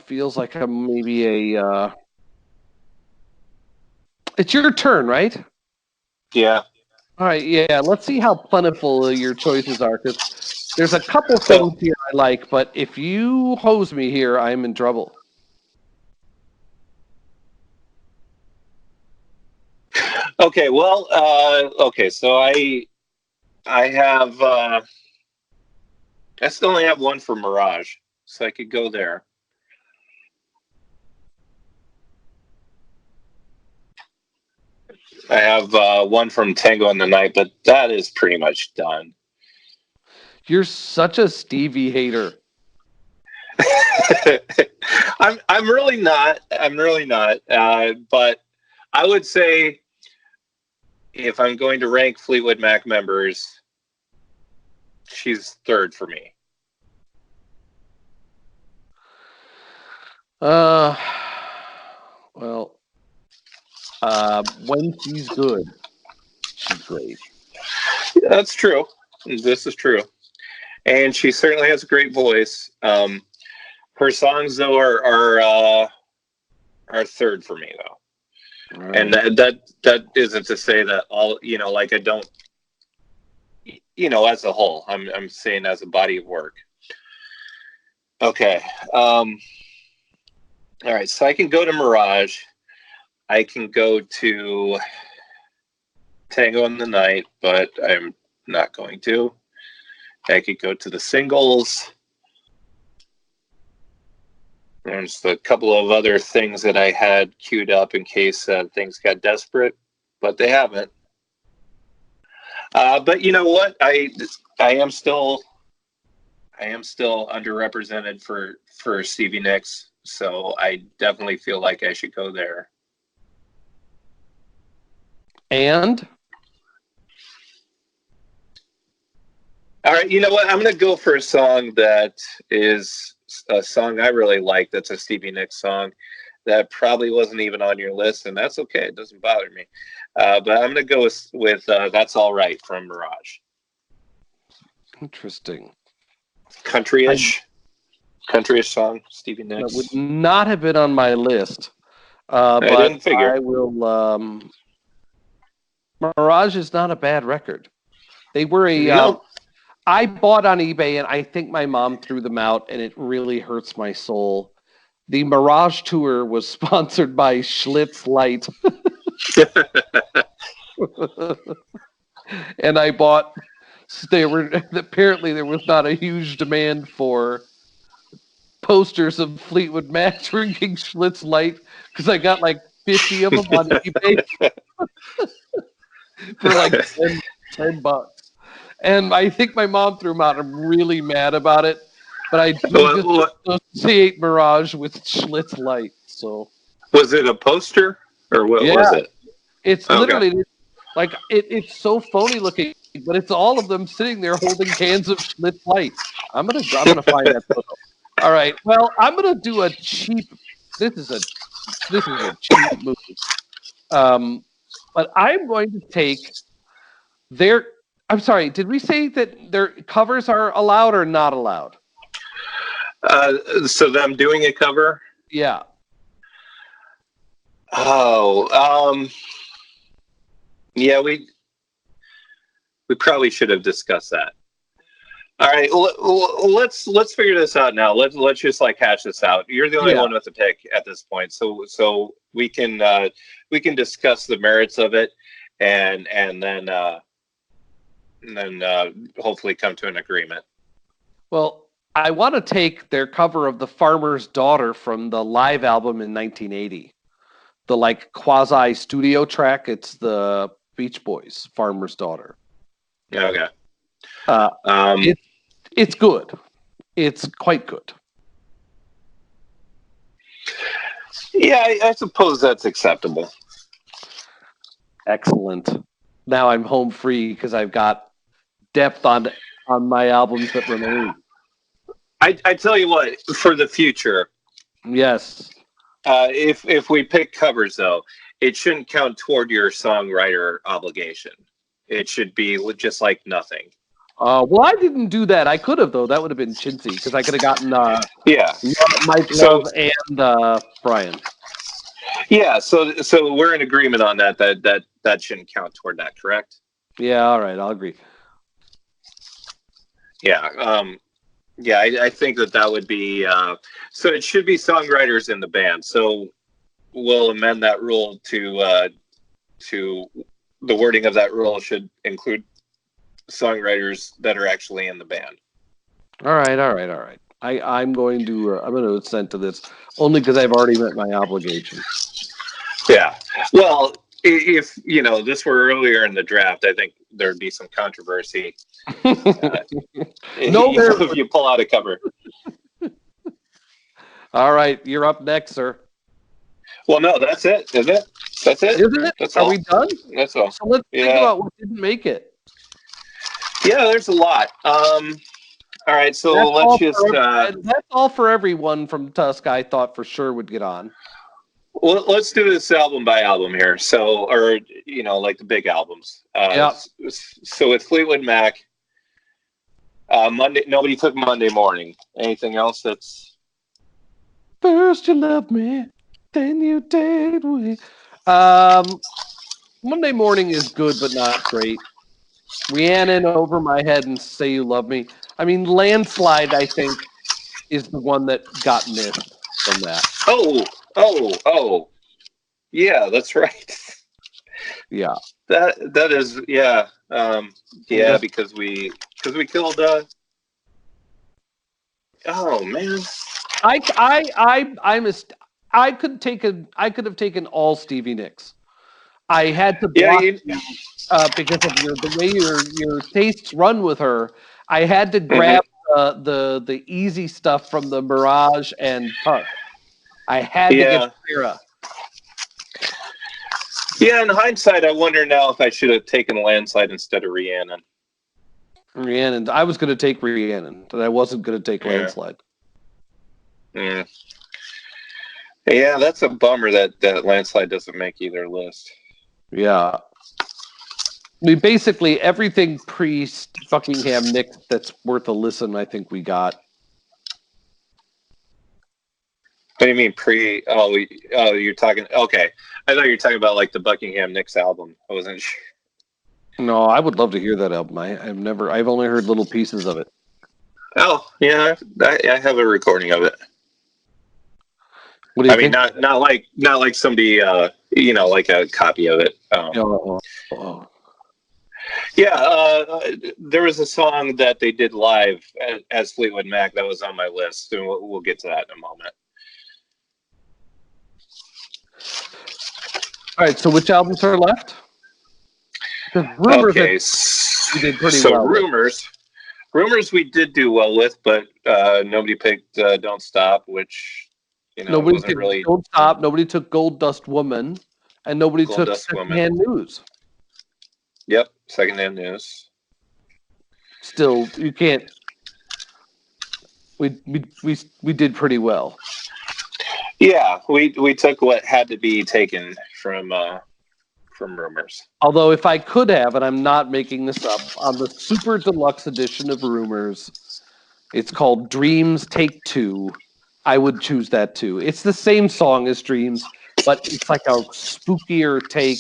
feels like maybe a. It's your turn, right? Yeah. All right. Yeah. Let's see how plentiful your choices are, because there's a couple things here I like, but if you hose me here, I'm in trouble. Okay. Well. Okay. So I have. I still only have one for Mirage, so I could go there. I have one from Tango in the Night, but that is pretty much done. You're such a Stevie hater. I'm really not. But I would say if I'm going to rank Fleetwood Mac members, she's 3rd for me. Well, when she's good, she's great. Yeah, that's true. This is true. And she certainly has a great voice. Her songs, though, are 3rd for me, though. Right. And that isn't to say that all, like I don't, as a whole, I'm saying as a body of work. Okay. All right. So I can go to Mirage. I can go to Tango in the Night, but I'm not going to. I could go to the singles. There's a couple of other things that I had queued up in case things got desperate, but they haven't. But you know what? I am still underrepresented for Stevie Nicks, so I definitely feel like I should go there. And? All right, you know what? I'm going to go for a song that is a song I really like. That's a Stevie Nicks song that probably wasn't even on your list, and that's okay. It doesn't bother me. But I'm going to go with That's All Right from Mirage. Interesting. Countryish song, Stevie Nicks. That would not have been on my list. I But didn't figure. I will. Mirage is not a bad record. They were No. I bought on eBay, and I think my mom threw them out, and it really hurts my soul. The Mirage tour was sponsored by Schlitz Light. And I bought. Apparently there was not a huge demand for posters of Fleetwood Mac drinking Schlitz Light because I got like 50 of them on eBay for like $10. And I think my mom threw them out. I'm really mad about it. But I do just associate Mirage with Schlitz Light. So was it a poster or what was it? It's literally like it's so phony looking, but it's all of them sitting there holding cans of Schlitz Light. I'm gonna find that photo. All right. Well, I'm gonna do a cheap. This is a cheap movie. But I'm going to take their. I'm sorry. Did we say that their covers are allowed or not allowed? So them doing a cover? Yeah. Oh, yeah. We probably should have discussed that. All right, let's figure this out now. Let's just like hash this out. You're the only one with the pick at this point, so we can discuss the merits of it, and then hopefully come to an agreement. Well, I want to take their cover of "The Farmer's Daughter" from the live album in 1980, the like quasi studio track. It's the Beach Boys' "Farmer's Daughter." Okay. It's good. It's quite good. Yeah, I suppose that's acceptable. Excellent. Now I'm home free because I've got depth on my albums that remain. I tell you what, for the future. Yes. If we pick covers though, it shouldn't count toward your songwriter obligation. It should be just like nothing. Well, I didn't do that. I could have, though. That would have been chintzy because I could have gotten Mike Love and Brian. Yeah, so we're in agreement on that shouldn't count toward that, correct? Yeah, all right, I'll agree. Yeah, I think that would be so. It should be songwriters in the band. So we'll amend that rule to the wording of that rule should include songwriters that are actually in the band. All right. I'm going to assent to this only because I've already met my obligation. Yeah. Well, if this were earlier in the draft, I think there'd be some controversy. If you pull out a cover. All right, you're up next, sir. Well, no, that's it, isn't it? That's it. Isn't it? That's Are all. we done? That's all. So let's think about what didn't make it. Yeah, there's a lot. All right, so that's all for everyone from Tusk. I thought for sure would get on. Well, let's do this album by album here. So, or like the big albums. So with Fleetwood Mac, Monday. Nobody took Monday Morning. Anything else that's? First you loved me, then you dated me. Monday Morning is good, but not great. Rhiannon, Over My Head, and Say You Love Me. I mean, Landslide, I think, is the one that got missed from that. Oh. Yeah, that's right. Yeah. That is, yeah. Because we killed, oh, man. I could have taken all Stevie Nicks. I had to block because of the way your tastes run with her. I had to grab the easy stuff from the Mirage and Tusk. I had to get Sarah. Yeah, in hindsight, I wonder now if I should have taken Landslide instead of Rhiannon. Rhiannon. I was going to take Rhiannon, but I wasn't going to take Landslide. Yeah, that's a bummer that Landslide doesn't make either list. Yeah. I mean, basically, everything Buckingham Nicks that's worth a listen, I think we got. What do you mean you're talking. Okay, I thought you were talking about like the Buckingham Nicks album. I wasn't sure. No, I would love to hear that album. I've only heard little pieces of it. Oh yeah, I have a recording of it. What do you think? Not like somebody like a copy of it. There was a song that they did live as Fleetwood Mac that was on my list, and we'll get to that in a moment. All right, so which albums are left? Rumors we did pretty well. Rumors we did do well with, but nobody picked "Don't Stop," which nobody took really... "Don't Stop." Nobody took "Gold Dust Woman," and nobody took "Secondhand News." Yep, "Secondhand News." Still, you can't. We did pretty well. Yeah, we took what had to be taken from Rumors. Although if I could have, and I'm not making this up, on the super deluxe edition of Rumors, it's called Dreams Take Two, I would choose that too. It's the same song as Dreams, but it's like a spookier take.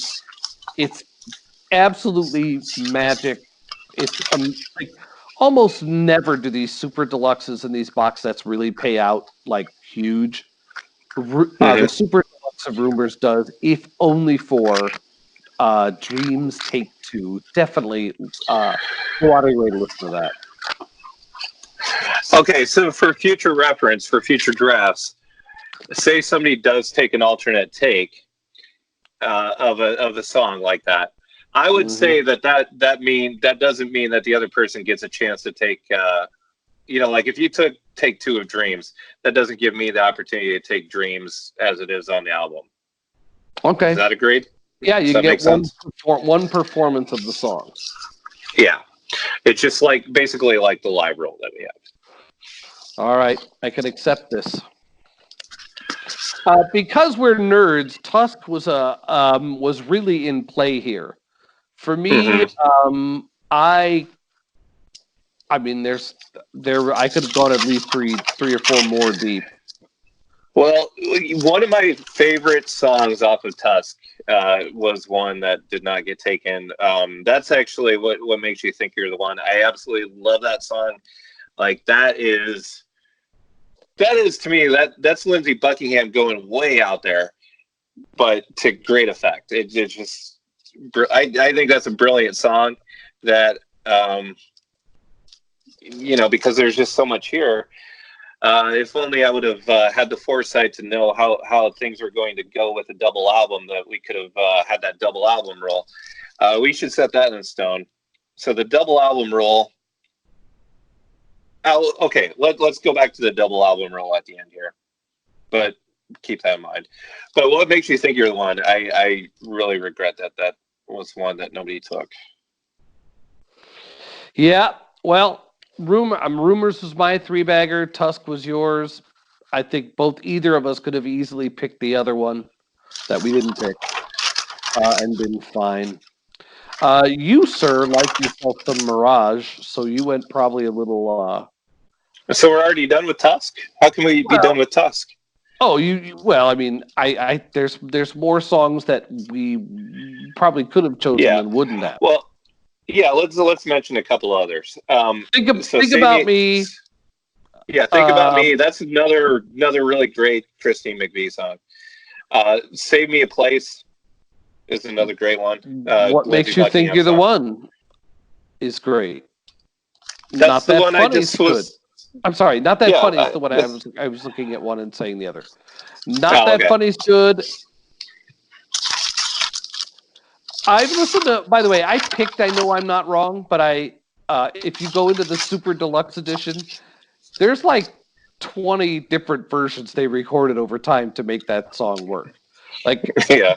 It's absolutely magic. It's like almost never do these super deluxes and these box sets really pay out like huge. The super deluxe of Rumors does, if only for Dreams Take Two. Definitely go out of your way to listen to that. Okay, so for future reference, for future drafts, say somebody does take an alternate take of a song like that. I would say that doesn't mean that the other person gets a chance to take. Like if you take two of Dreams, that doesn't give me the opportunity to take Dreams as it is on the album. Okay, is that agreed? Yeah, you get one performance of the song. Yeah, it's just basically like the live roll that we have. All right, I can accept this. Because we're nerds, Tusk was really in play here. For me, I could have gone at least three or four more deep. Well, one of my favorite songs off of Tusk was one that did not get taken. That's actually what makes you think you're the one. I absolutely love that song. Like that is to me that's Lindsey Buckingham going way out there, but to great effect. It's just I think that's a brilliant song that because there's just so much here. If only I would have had the foresight to know how things were going to go with a double album, that we could have had that double album roll. We should set that in stone. So the double album roll. Okay, let's go back to the double album roll at the end here, but keep that in mind. But what makes you think you're the one? I really regret that was one that nobody took. Yeah, well. Rumors was my three-bagger. Tusk was yours. I think either of us could have easily picked the other one that we didn't pick and been fine. You, sir, like yourself some Mirage, so you went probably a little... So we're already done with Tusk? How can we be done with Tusk? Oh, there's more songs that we probably could have chosen and wouldn't have. Well, yeah, let's mention a couple others. Think about me. Yeah, think about me. That's another really great Christine McVie song. Save Me a Place is another great one. What makes you think you're the one is great. That's not the that one funny I just was. I'm sorry, not that funny is the one I was looking at one and saying the other. Not that funny's good. I've listened to. By the way, I picked. I know I'm not wrong, but if you go into the Super Deluxe Edition, there's like 20 different versions they recorded over time to make that song work. Like, yeah.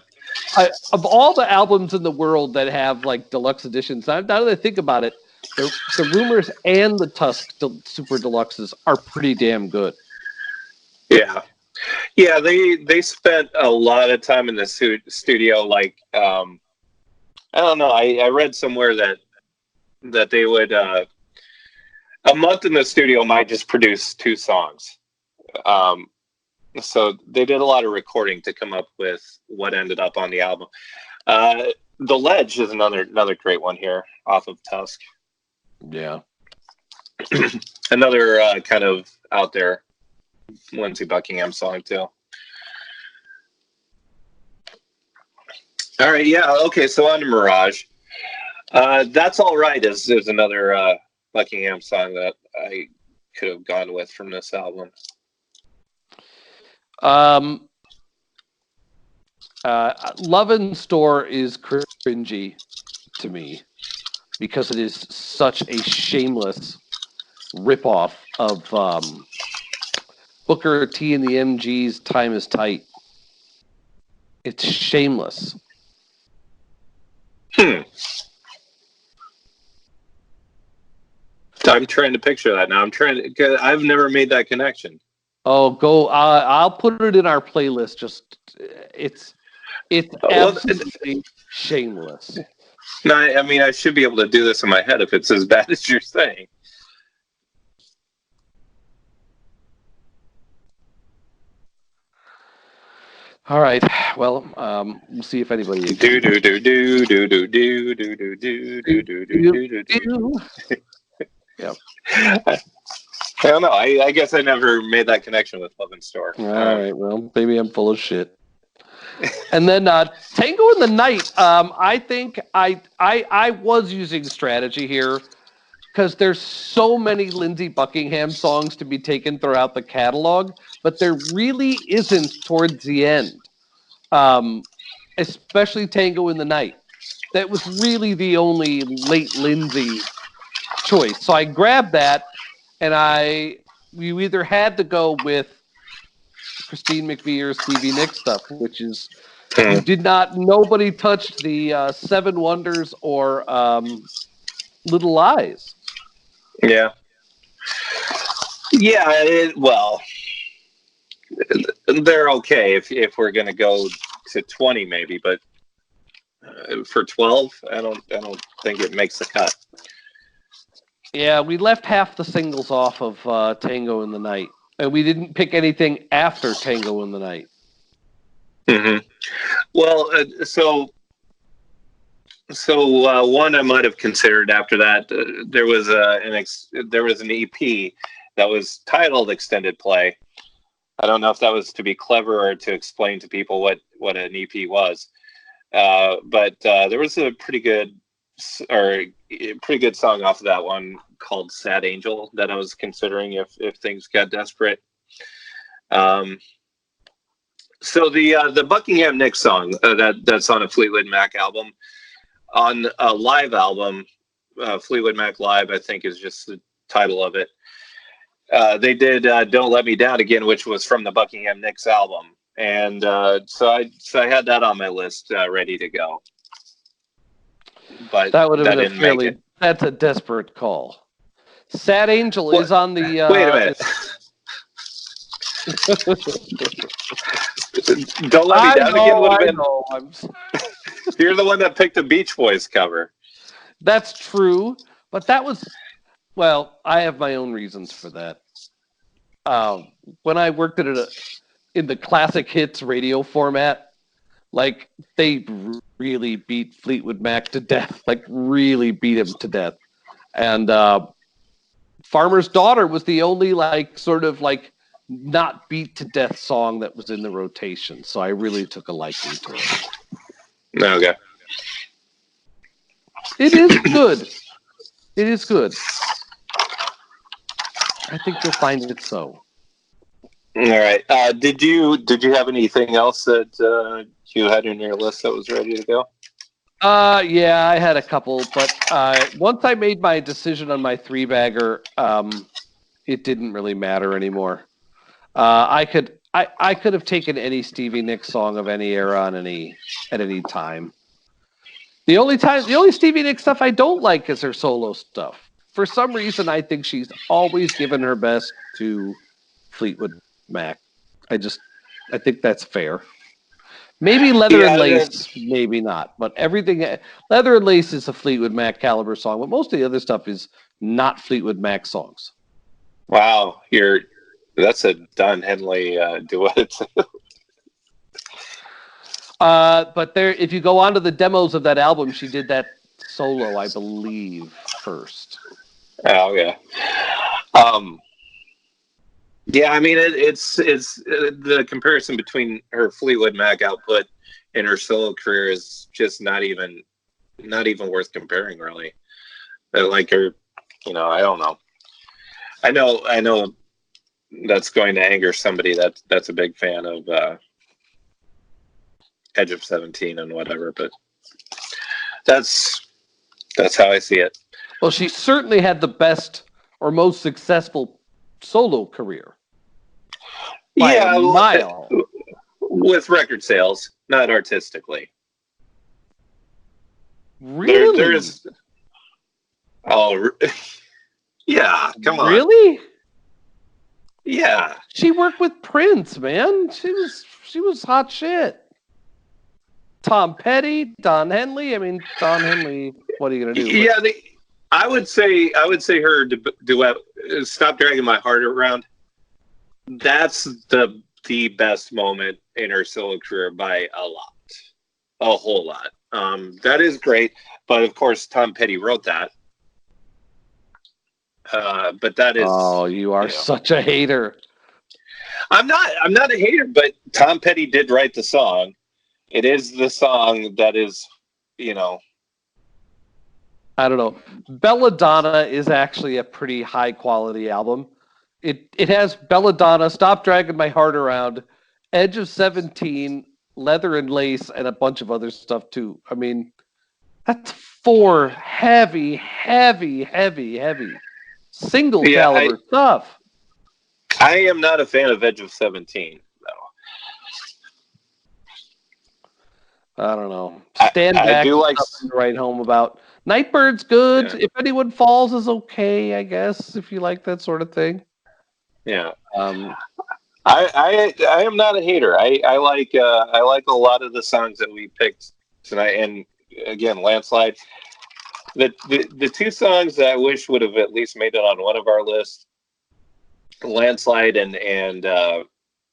Of all the albums in the world that have like deluxe editions, now that I think about it, the Rumors and the Tusk Super Deluxes are pretty damn good. Yeah. Yeah, they spent a lot of time in the studio. Like, I don't know. I read somewhere that that they would a month in the studio might just produce 2 songs. So they did a lot of recording to come up with what ended up on the album. The Ledge is another great one here off of Tusk. Yeah. Another kind of out there Lindsey Buckingham song too. All right, yeah, okay, so on to Mirage. That's All Right is another Buckingham song that I could have gone with from this album. Love in Store is cringy to me because it is such a shameless ripoff of Booker T and the MG's Time is Tight. It's shameless. I'm trying to picture that now. I've never made that connection. Oh, go! I'll put it in our playlist. Just it's absolutely shameless. No, I mean I should be able to do this in my head if it's as bad as you're saying. All right. Well, we'll see if anybody. Do do do do do do do do do do do do do do. Yeah. I don't know. I guess I never made that connection with Love in Store. All right. Well, maybe I'm full of shit. And then Tango in the Night. I think I was using strategy here because there's so many Lindsey Buckingham songs to be taken throughout the catalog, but there really isn't towards the end. Especially Tango in the Night. That was really the only late Lindsey choice. So I grabbed that, and you either had to go with Christine McVie or Stevie Nicks stuff, which is nobody touched the Seven Wonders or Little Lies. Yeah. Yeah, well, they're okay if we're going to go to 20 maybe, but for 12, I don't think it makes the cut. Yeah, we left half the singles off of Tango in the Night, and we didn't pick anything after Tango in the Night. Mm-hmm. Well, so one I might have considered after that. There was an EP that was titled Extended Play. I don't know if that was to be clever or to explain to people what an EP was, but there was a pretty good song off of that one called Sad Angel that I was considering if things got desperate. So the Buckingham Nicks song that's on a Fleetwood Mac album, on a live album, Fleetwood Mac Live, I think is just the title of it. They did Don't Let Me Down Again, which was from the Buckingham Nicks album. And so I had that on my list ready to go. But that would have been that's a desperate call. Sad Angel is on the... Wait a minute. Don't Let Me Down Again would have been... You're the one that picked the Beach Boys cover. That's true, but that was... Well, I have my own reasons for that. When I worked in the classic hits radio format, like they really beat Fleetwood Mac to death, like really beat him to death. And Farmer's Daughter was the only sort of not beat to death song that was in the rotation. So I really took a liking to it. Okay. It is good. It is good. I think you'll find it so. All right. Did you have anything else that you had in your list that was ready to go? Yeah, I had a couple, but once I made my decision on my 3-bagger, it didn't really matter anymore. I could have taken any Stevie Nicks song of any era at any time. The only Stevie Nicks stuff I don't like is her solo stuff. For some reason, I think she's always given her best to Fleetwood Mac. I think that's fair. Maybe Leather and Yeah, Lace, maybe not. But everything, Leather and Lace is a Fleetwood Mac caliber song, but most of the other stuff is not Fleetwood Mac songs. Wow, that's a Don Henley duet. But there, if you go onto the demos of that album, she did that solo, I believe, first. Oh yeah. Yeah, I mean it's the comparison between her Fleetwood Mac output and her solo career is just not even worth comparing, really. Like her, I don't know. I know that's going to anger somebody that's a big fan of Edge of 17 and whatever, but that's how I see it. Well, she certainly had the best or most successful solo career. By a mile. With record sales, not artistically. Really? There's yeah, come on. Really? Yeah. She worked with Prince, man. She was hot shit. Tom Petty, Don Henley. I mean, Don Henley. What are you gonna do? Yeah, I would say her duet, "Stop Dragging My Heart Around." That's the best moment in her solo career by a whole lot. That is great, but of course Tom Petty wrote that. But that is. Oh, you are such a hater. I'm not a hater, but Tom Petty did write the song. It is the song that is, I don't know. Belladonna is actually a pretty high quality album. It has Belladonna, Stop Dragging My Heart Around, Edge of 17, Leather and Lace, and a bunch of other stuff too. I mean, that's 4 heavy single caliber stuff. I am not a fan of Edge of 17, though. I don't know. Stand Back. I do like to write home about. Nightbird's good. Yeah. If Anyone Falls is okay, I guess, if you like that sort of thing. Yeah. I am not a hater. I like a lot of the songs that we picked tonight, and again, Landslide. The 2 songs that I wish would have at least made it on one of our lists, Landslide and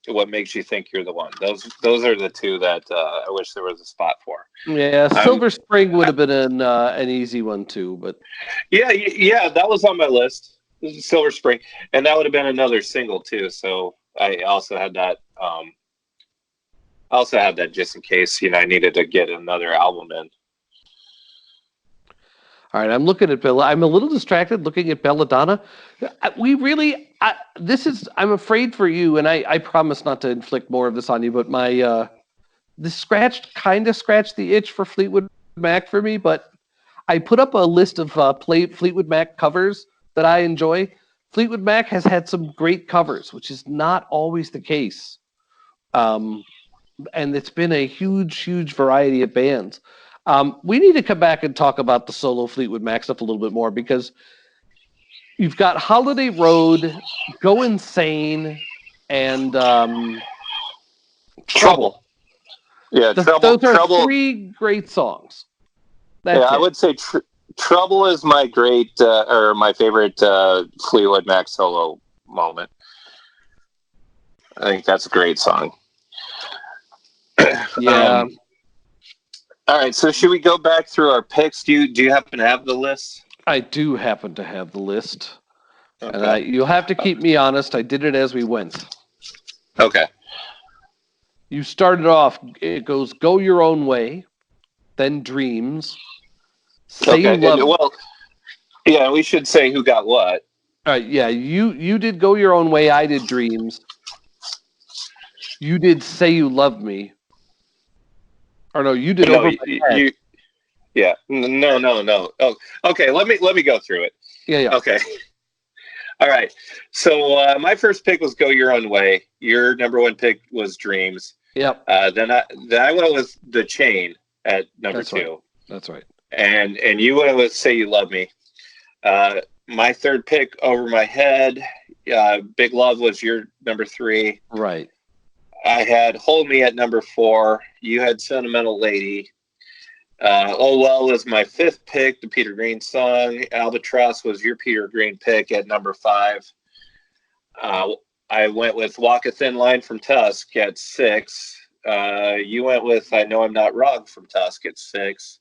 What Makes You Think You're the One. Those are the 2 that I wish there was a spot for. Yeah, Silver Spring would have been an easy one too, but yeah, that was on my list. Silver Spring, and that would have been another single too. So I also had that. Just in case I needed to get another album in. All right, I'm looking at Bella. I'm a little distracted looking at Belladonna. I'm afraid for you, and I promise not to inflict more of this on you, but this kind of scratched the itch for Fleetwood Mac for me, but I put up a list of Fleetwood Mac covers that I enjoy. Fleetwood Mac has had some great covers, which is not always the case. And it's been a huge variety of bands. We need to come back and talk about the solo Fleetwood Mac stuff a little bit more, because you've got Holiday Road, Go Insane, and Trouble. Yeah, Those are Trouble. 3 great songs. That's I would say Trouble is my favorite Fleetwood Mac solo moment. I think that's a great song. Yeah. All right, so should we go back through our picks? Do you happen to have the list? I do happen to have the list. Okay. And you'll have to keep me honest. I did it as we went. Okay. You started off, it goes Go Your Own Way, then Dreams. Say You Love Me. Well, yeah, we should say who got what. All right, yeah, you did Go Your Own Way, I did Dreams. You did Say You Love Me. Or no, you did Over My Head. Yeah, no. Oh, okay, let me go through it. Yeah. Okay. All right. So my first pick was Go Your Own Way. Your number 1 pick was Dreams. Yep. Then I went with The Chain at number 2. Right. That's right. And you went with Say You Love Me. My third pick, Over My Head. Big Love was your number 3. Right. I had Hold Me at number 4. You had Sentimental Lady. Oh Well was my 5th pick, the Peter Green song. Albatross was your Peter Green pick at number 5. I went with Walk a Thin Line from Tusk at 6. You went with I Know I'm Not Wrong from Tusk at 6.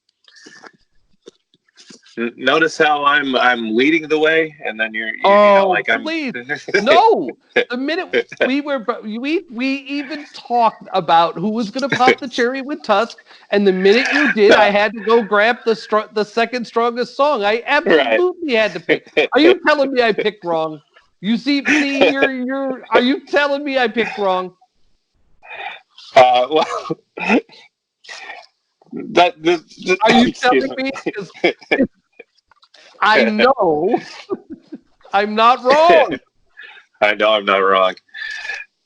Notice how I'm leading the way, and then you know, like I'm. Please, no. The minute we even talked about who was going to pop the cherry with Tusk, and the minute you did, I had to go grab the second strongest song. I absolutely had to pick. Are you telling me I picked wrong? You see, you're. Are you telling me I picked wrong? Well, are you telling me? I know I'm not wrong. I know I'm not wrong.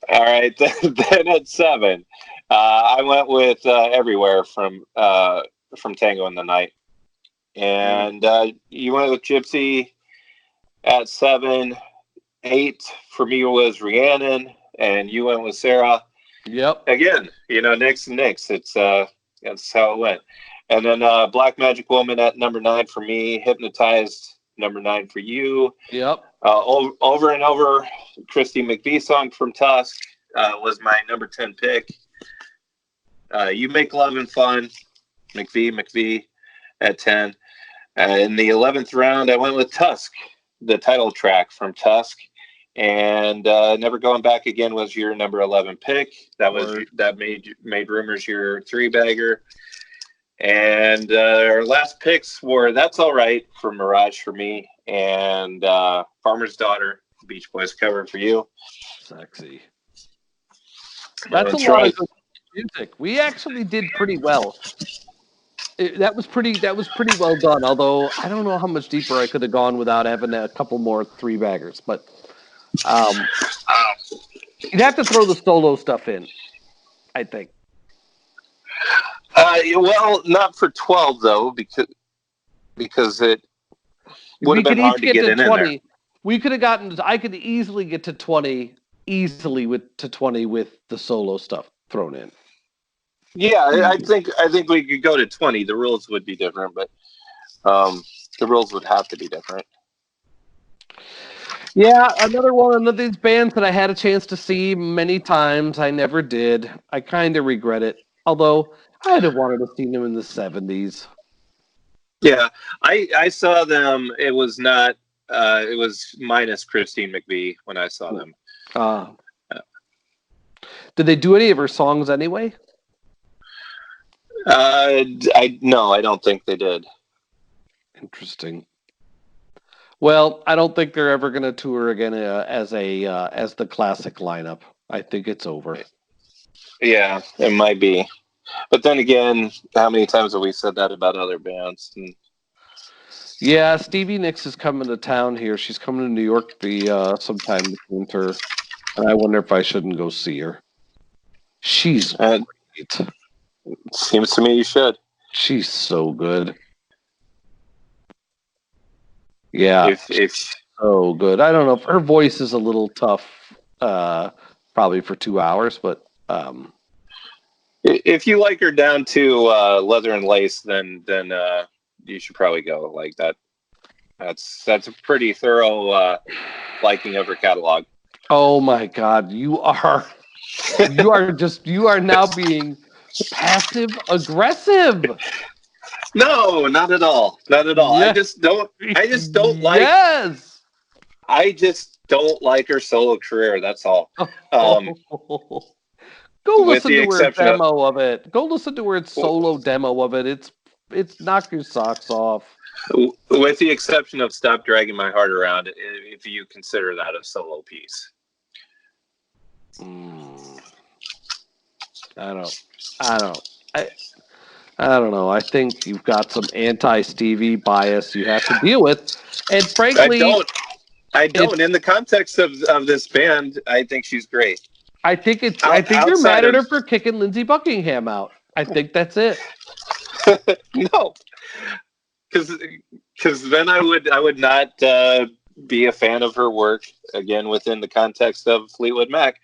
All right, then at 7, I went with Everywhere from Tango in the Night, and you went with Gypsy at 7. 8 for me was Rhiannon, and you went with Sarah. Yep. Again, you know, Nicks and Nicks. It's that's how it went. And then Black Magic Woman at number 9 for me. Hypnotized, number 9 for you. Yep. Over and Over, Christy McVie song from Tusk was my number 10 pick. You Make Lovin' Fun, McVie at 10. In the 11th round, I went with Tusk, the title track from Tusk. And Never Going Back Again was your number 11 pick. That made Rumors your 3-bagger. And our last picks were That's All Right from Mirage for me, and Farmer's Daughter, Beach Boys cover for you. Sexy. That's a lot of good music. We actually did pretty well. That was pretty well done. Although I don't know how much deeper I could have gone without having a couple more 3-baggers, but you'd have to throw the solo stuff in, I think. Well, not for 12 though, because it would have been hard to get in 20. there. We could have gotten. I could easily get to 20 with the solo stuff thrown in. Yeah, I think we could go to 20. The rules would be different, but the rules would have to be different. Yeah, another one of these bands that I had a chance to see many times. I never did. I kind of regret it. Although I'd have wanted to see them in the 70s. Yeah, I saw them. It was not. It was minus Christine McVie when I saw them. Did they do any of her songs anyway? No, I don't think they did. Interesting. Well, I don't think they're ever going to tour again as the classic lineup. I think it's over. Yeah, it might be. But then again, how many times have we said that about other bands? Yeah, Stevie Nicks is coming to town here. She's coming to New York sometime this winter, and I wonder if I shouldn't go see her. She's great. Seems to me you should. She's so good. Yeah, if so good. I don't know if her voice is a little tough, probably for 2 hours, but if you like her down to Leather and Lace, then you should probably go like that. That's a pretty thorough liking of her catalog. Oh my God, you are now being passive aggressive. No, not at all. Not at all. Yes. I just don't like. Yes. I just don't like her solo career. That's all. Go listen to her demo of it. Go listen to her solo demo of it. It's knock your socks off. With the exception of Stop Dragging My Heart Around, if you consider that a solo piece. I don't know. I think you've got some anti-Stevie bias you have to deal with. And frankly, I don't. In the context of this band, I think she's great. I think you're mad at her for kicking Lindsey Buckingham out. I think that's it. No. Because then I would not be a fan of her work again within the context of Fleetwood Mac.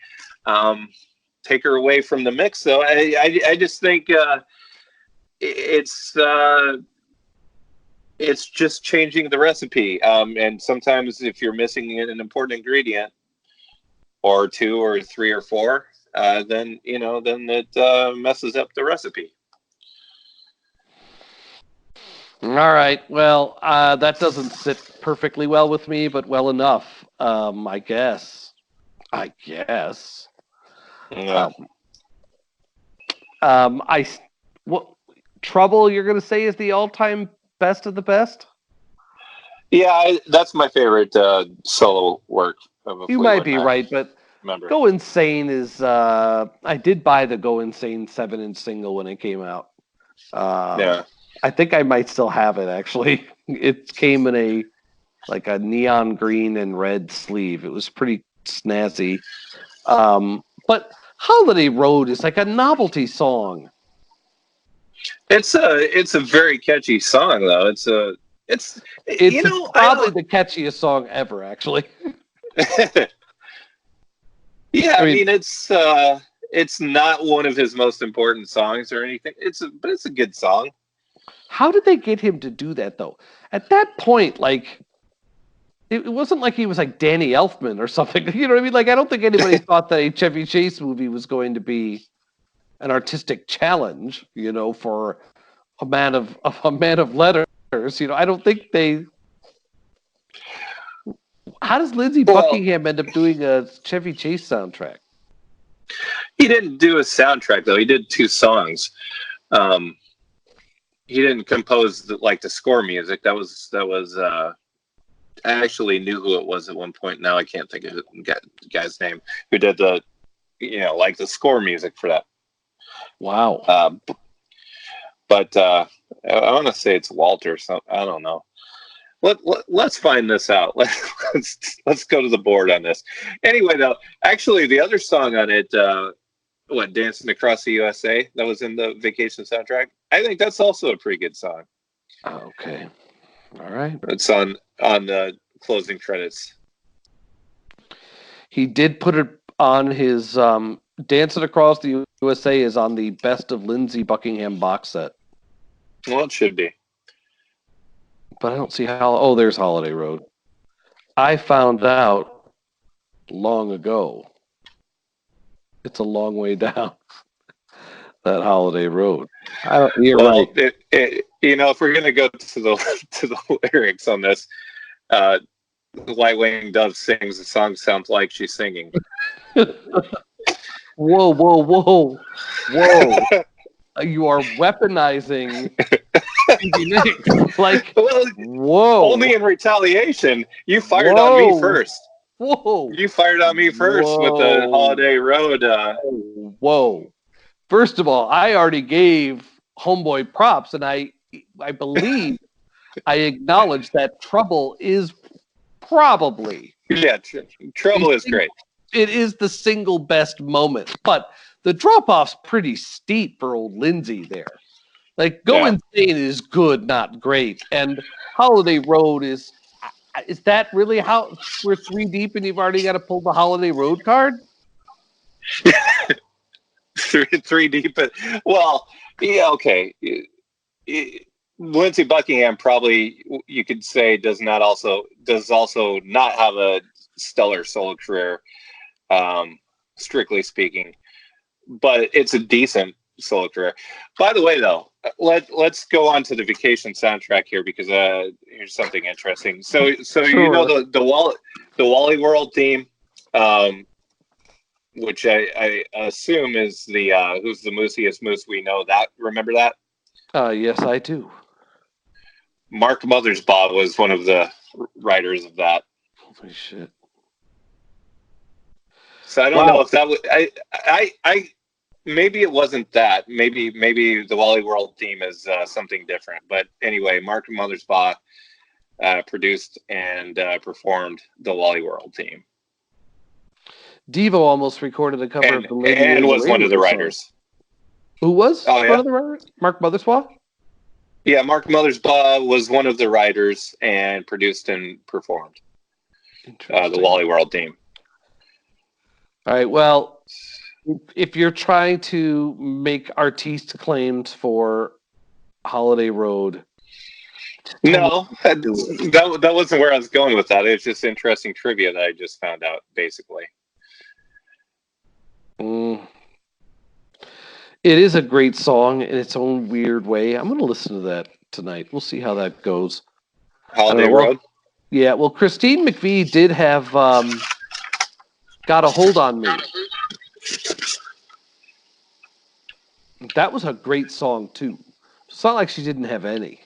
take her away from the mix, though. I just think it's just changing the recipe. And sometimes if you're missing an important ingredient, or two or three or four, then it messes up the recipe. All right. Well, that doesn't sit perfectly well with me, but well enough. I guess. Yeah. What Trouble? You're going to say is the all-time best of the best? Yeah, that's my favorite solo work of a You Fleetwood might be Mac right, but member. Go Insane is. I did buy the Go Insane 7-inch single when it came out. Yeah. I think I might still have it, actually. It came in a neon green and red sleeve. It was pretty snazzy. But Holiday Road is like a novelty song. It's a very catchy song, though. It's probably the catchiest song ever, actually. Yeah, I mean it's not one of his most important songs or anything. But it's a good song. How did they get him to do that, though? At that point, it wasn't like he was like Danny Elfman or something. You know what I mean? I don't think anybody thought that a Chevy Chase movie was going to be an artistic challenge, for a man of letters. I don't think they. How does Lindsey Buckingham end up doing a Chevy Chase soundtrack? He didn't do a soundtrack, though. He did 2 songs. He didn't compose the score music. That was. I actually knew who it was at one point. Now I can't think of the guy's name who did the score music for that. Wow. But I want to say it's Walter. So I don't know. Let's find this out. Let's go to the board on this. Anyway, though, actually, the other song on it, "Dancing Across the USA," that was in the Vacation soundtrack. I think that's also a pretty good song. Okay, all right. It's on the closing credits. He did put it on his "Dancing Across the USA" is on the Best of Lindsey Buckingham box set. Well, it should be. But I don't see how. Oh, there's Holiday Road. I found out long ago. It's a long way down that Holiday Road. You're right. If we're gonna go to the lyrics on this, White Winged Dove sings, the song sounds like she's singing. Whoa! You are weaponizing. Whoa! Only in retaliation. You fired on me first. Whoa! You fired on me first with the Holiday Road. Whoa! First of all, I already gave Homeboy props, and I believe I acknowledge that Trouble is probably Trouble is great. It is the single best moment, but the drop-off's pretty steep for old Lindsey there. Go Insane is good, not great. And Holiday Road is that really how we're 3 deep and you've already got to pull the Holiday Road card? 3 deep. Well, yeah, okay. Lindsey Buckingham probably, you could say, does also not have a stellar solo career, strictly speaking. But it's a decent solo career. By the way, though, let's go on to the Vacation soundtrack here because here's something interesting. So sure. The Wally World theme, which I assume is the "Who's the Moosiest Moose We Know." That remember that? Yes, I do. Mark Mothersbaugh was one of the writers of that. Holy shit! So I don't know if that was I maybe it wasn't that. Maybe the Wally World theme is something different. But anyway, Mark Mothersbaugh produced and performed the Wally World theme. Devo almost recorded a cover of the Lady and was one of the writers. Song. Who was one of the writers? Mark Mothersbaugh? Yeah, Mark Mothersbaugh was one of the writers and produced and performed the Wally World theme. All right, well, if you're trying to make artiste claims for Holiday Road, No, that wasn't where I was going with that. It was just interesting trivia that I just found out, basically. It is a great song in its own weird way. I'm going to listen to that tonight. We'll see how that goes. Holiday Road? Yeah, well, Christine McVie did have Got a Hold on Me. That was a great song, too. It's not like she didn't have any.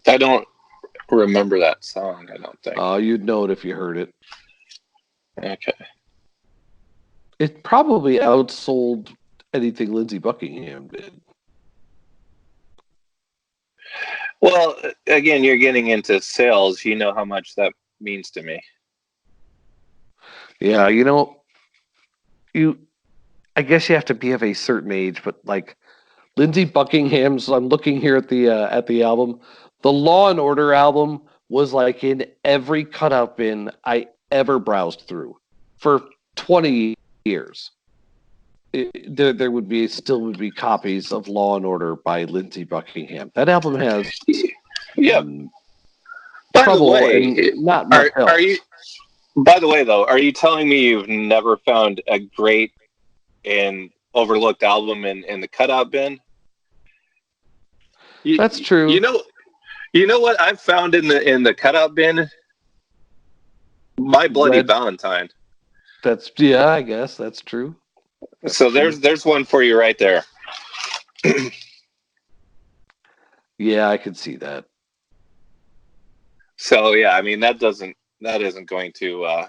I don't remember that song, I don't think. Oh, you'd know it if you heard it. Okay. It probably outsold anything Lindsey Buckingham did. Well, again, you're getting into sales. You know how much that means to me. Yeah, I guess you have to be of a certain age, but like Lindsey Buckingham's, I'm looking here at the album. The Law and Order album was like in every cutout bin I ever browsed through for 20 years. There would be copies of Law and Order by Lindsey Buckingham. That album has trouble and not much help. By the way, though, are you telling me you've never found a great and overlooked album in the cutout bin? That's true. You know what I've found in the cutout bin? My Bloody Valentine. I guess that's true. So there's one for you right there. Yeah, I could see that. So yeah, I mean that isn't going to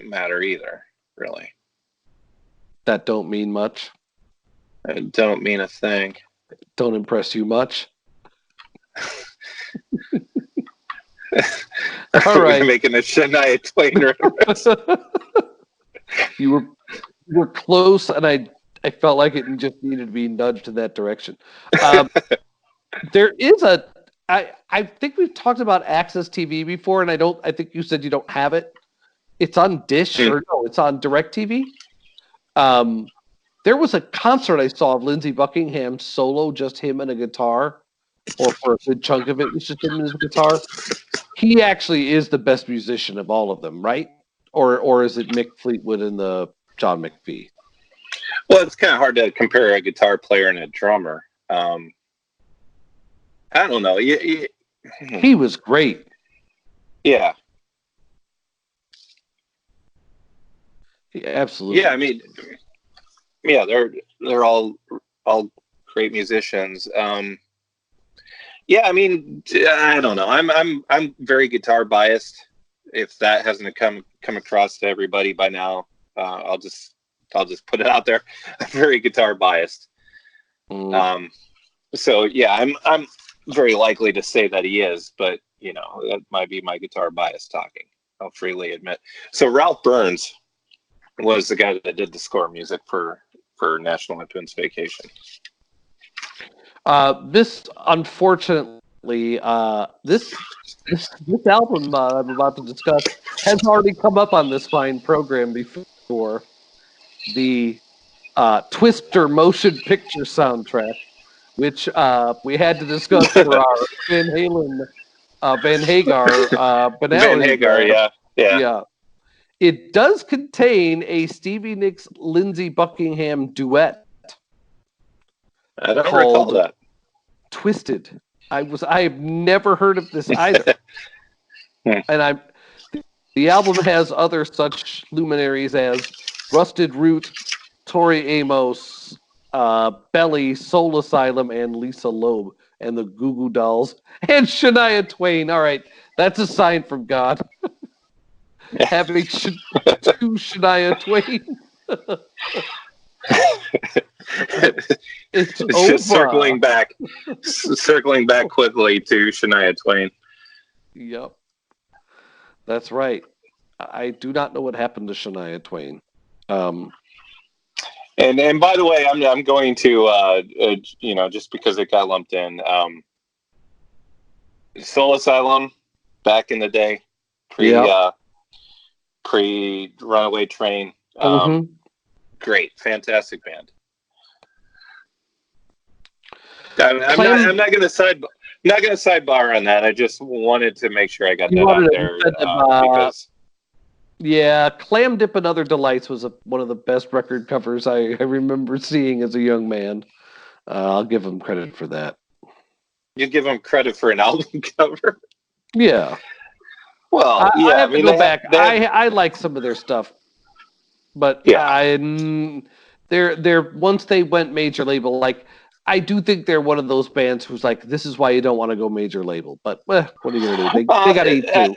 matter either, really. That don't mean much. It don't mean a thing. Don't impress you much. All right, making a Shania Twain reference. You were close, and I felt like it just needed to be nudged in that direction. There is I think we've talked about Access TV before, and I think you said you don't have it. It's on Dish, or no, it's on DirecTV. There was a concert I saw of Lindsey Buckingham solo, just him and a guitar, or for a good chunk of it, it's just him and his guitar. He actually is the best musician of all of them, right? Or is it Mick Fleetwood and the John McVie? Well, it's kind of hard to compare a guitar player and a drummer. I don't know. He was great. Yeah. Absolutely. Yeah, I mean, yeah, they're all great musicians. Yeah, I mean, I don't know. I'm very guitar biased. If that hasn't come across to everybody by now, I'll just put it out there. I'm very guitar biased. So yeah, I'm very likely to say that he is, but that might be my guitar bias talking. I'll freely admit. So Ralph Burns was the guy that did the score music for National Lampoon's Vacation. This unfortunately, this album I'm about to discuss has already come up on this fine program before. The Twister motion picture soundtrack, which we had to discuss for our Van Halen, Van Hagar, Van Hagar, yeah. It does contain a Stevie Nicks Lindsey Buckingham duet. I don't recall that. Twisted. I've never heard of this either. And the album has other such luminaries as Rusted Root, Tori Amos, Belly, Soul Asylum, and Lisa Loeb, and the Goo Goo Dolls, and Shania Twain. All right, that's a sign from God. Having two Shania Twain. It's just circling back quickly to Shania Twain. Yep, that's right. I do not know what happened to Shania Twain. And by the way, I'm going to just because it got lumped in, Soul Asylum back in the day, pre Runaway Train. great, fantastic band. I'm not going to sidebar on that. I just wanted to make sure I got that out there because. Yeah, Clam Dip and Other Delights was one of the best record covers I remember seeing as a young man. I'll give him credit for that. You give him credit for an album cover? Yeah. Well, I have to go back. I like some of their stuff, but they're once they went major label, like I do think they're one of those bands who's like, this is why you don't want to go major label. But what are you gonna do? They got to eat too.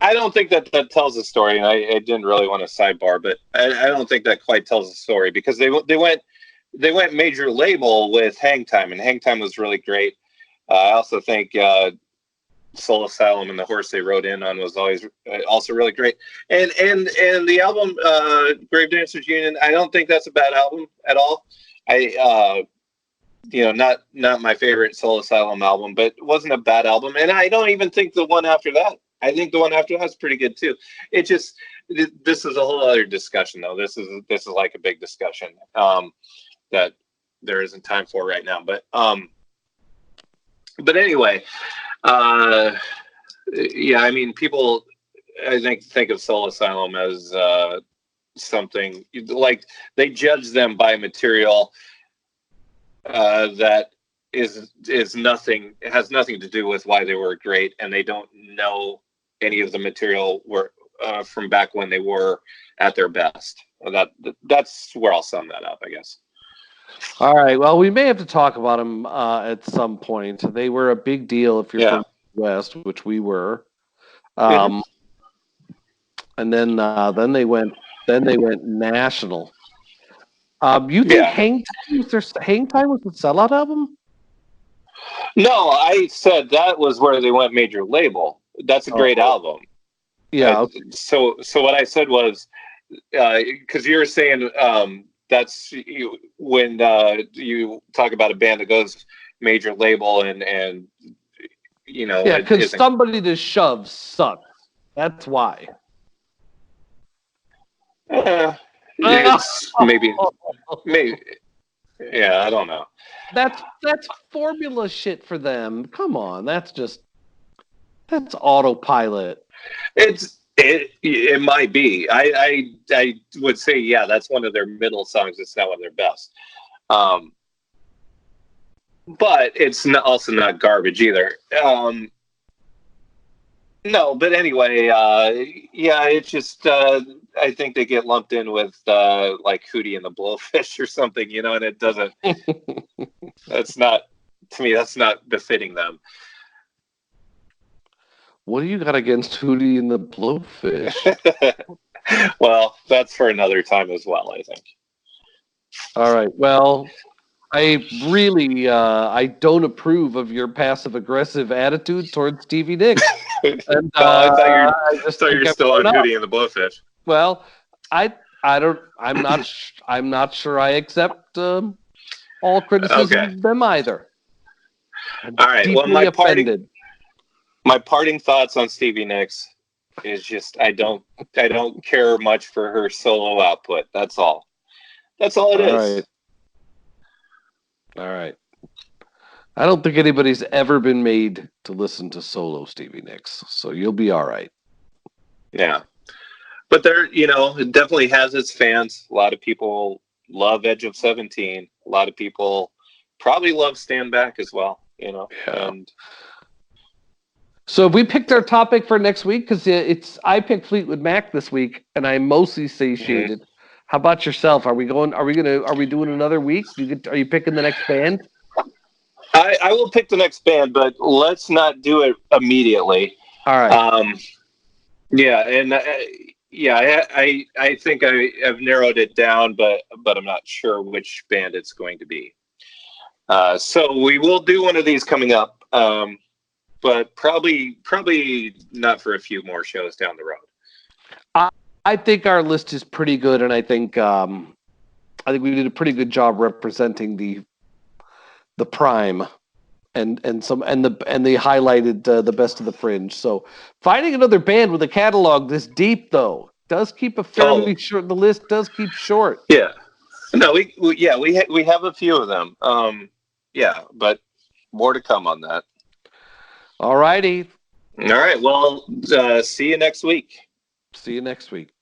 I don't think that tells a story, and I didn't really want to sidebar, but I don't think that quite tells a story because they went major label with Hang Time, and Hang Time was really great. I also think Soul Asylum and the Horse They Rode In On was always also really great, and the album Grave Dancers Union, I don't think that's a bad album at all. Not my favorite Soul Asylum album, but it wasn't a bad album, and I don't even think the one after that. I think the one after that's pretty good too. It just this is a whole other discussion though. This is like a big discussion that there isn't time for right now. But anyway, yeah. I mean, people I think of Soul Asylum as something like they judge them by material that is nothing. It has nothing to do with why they were great, and they don't know any of the material were from back when they were at their best. That's where I'll sum that up, I guess. All right. Well, we may have to talk about them at some point. They were a big deal if you're from the West, which we were. And then they went national. You think Hang Time was the sellout album? No, I said that was where they went major label. That's a great album. Yeah. Okay. So what I said was, because you were saying that's when you talk about a band that goes major label and yeah, because Somebody to Shove sucks. That's why. It's maybe. Yeah, I don't know. That's formula shit for them. Come on, that's autopilot. It might be. I would say that's one of their middle songs. It's not one of their best. But it's also not garbage either. No, but anyway, it's just I think they get lumped in with like Hootie and the Blowfish or something, and it doesn't. That's not befitting them. What do you got against Hootie and the Blowfish? Well, that's for another time as well, I think. All right. Well, I really I don't approve of your passive-aggressive attitude towards Stevie Nicks. And, I thought you were still on Hootie and the Blowfish. Well, I'm not sure I accept all criticism of them either. All right. Well, my parting thoughts on Stevie Nicks is just I don't care much for her solo output. That's all. That's all it is. All right. I don't think anybody's ever been made to listen to solo Stevie Nicks, so you'll be all right. Yeah. But it definitely has its fans. A lot of people love Edge of 17. A lot of people probably love Stand Back as well, Yeah. And so we picked our topic for next week because I picked Fleetwood Mac this week, and I'm mostly satiated. Mm-hmm. How about yourself? Are we doing another week? Are you picking the next band? I will pick the next band, but let's not do it immediately. All right. I think I've narrowed it down, but I'm not sure which band it's going to be. So we will do one of these coming up, but probably not for a few more shows down the road. I think our list is pretty good, and I think we did a pretty good job representing the prime and they highlighted the best of the fringe. So finding another band with a catalog this deep though does keep a fairly short. The list does keep short. Yeah. No, we have a few of them. Yeah, but more to come on that. All righty. All right. Well, see you next week. See you next week.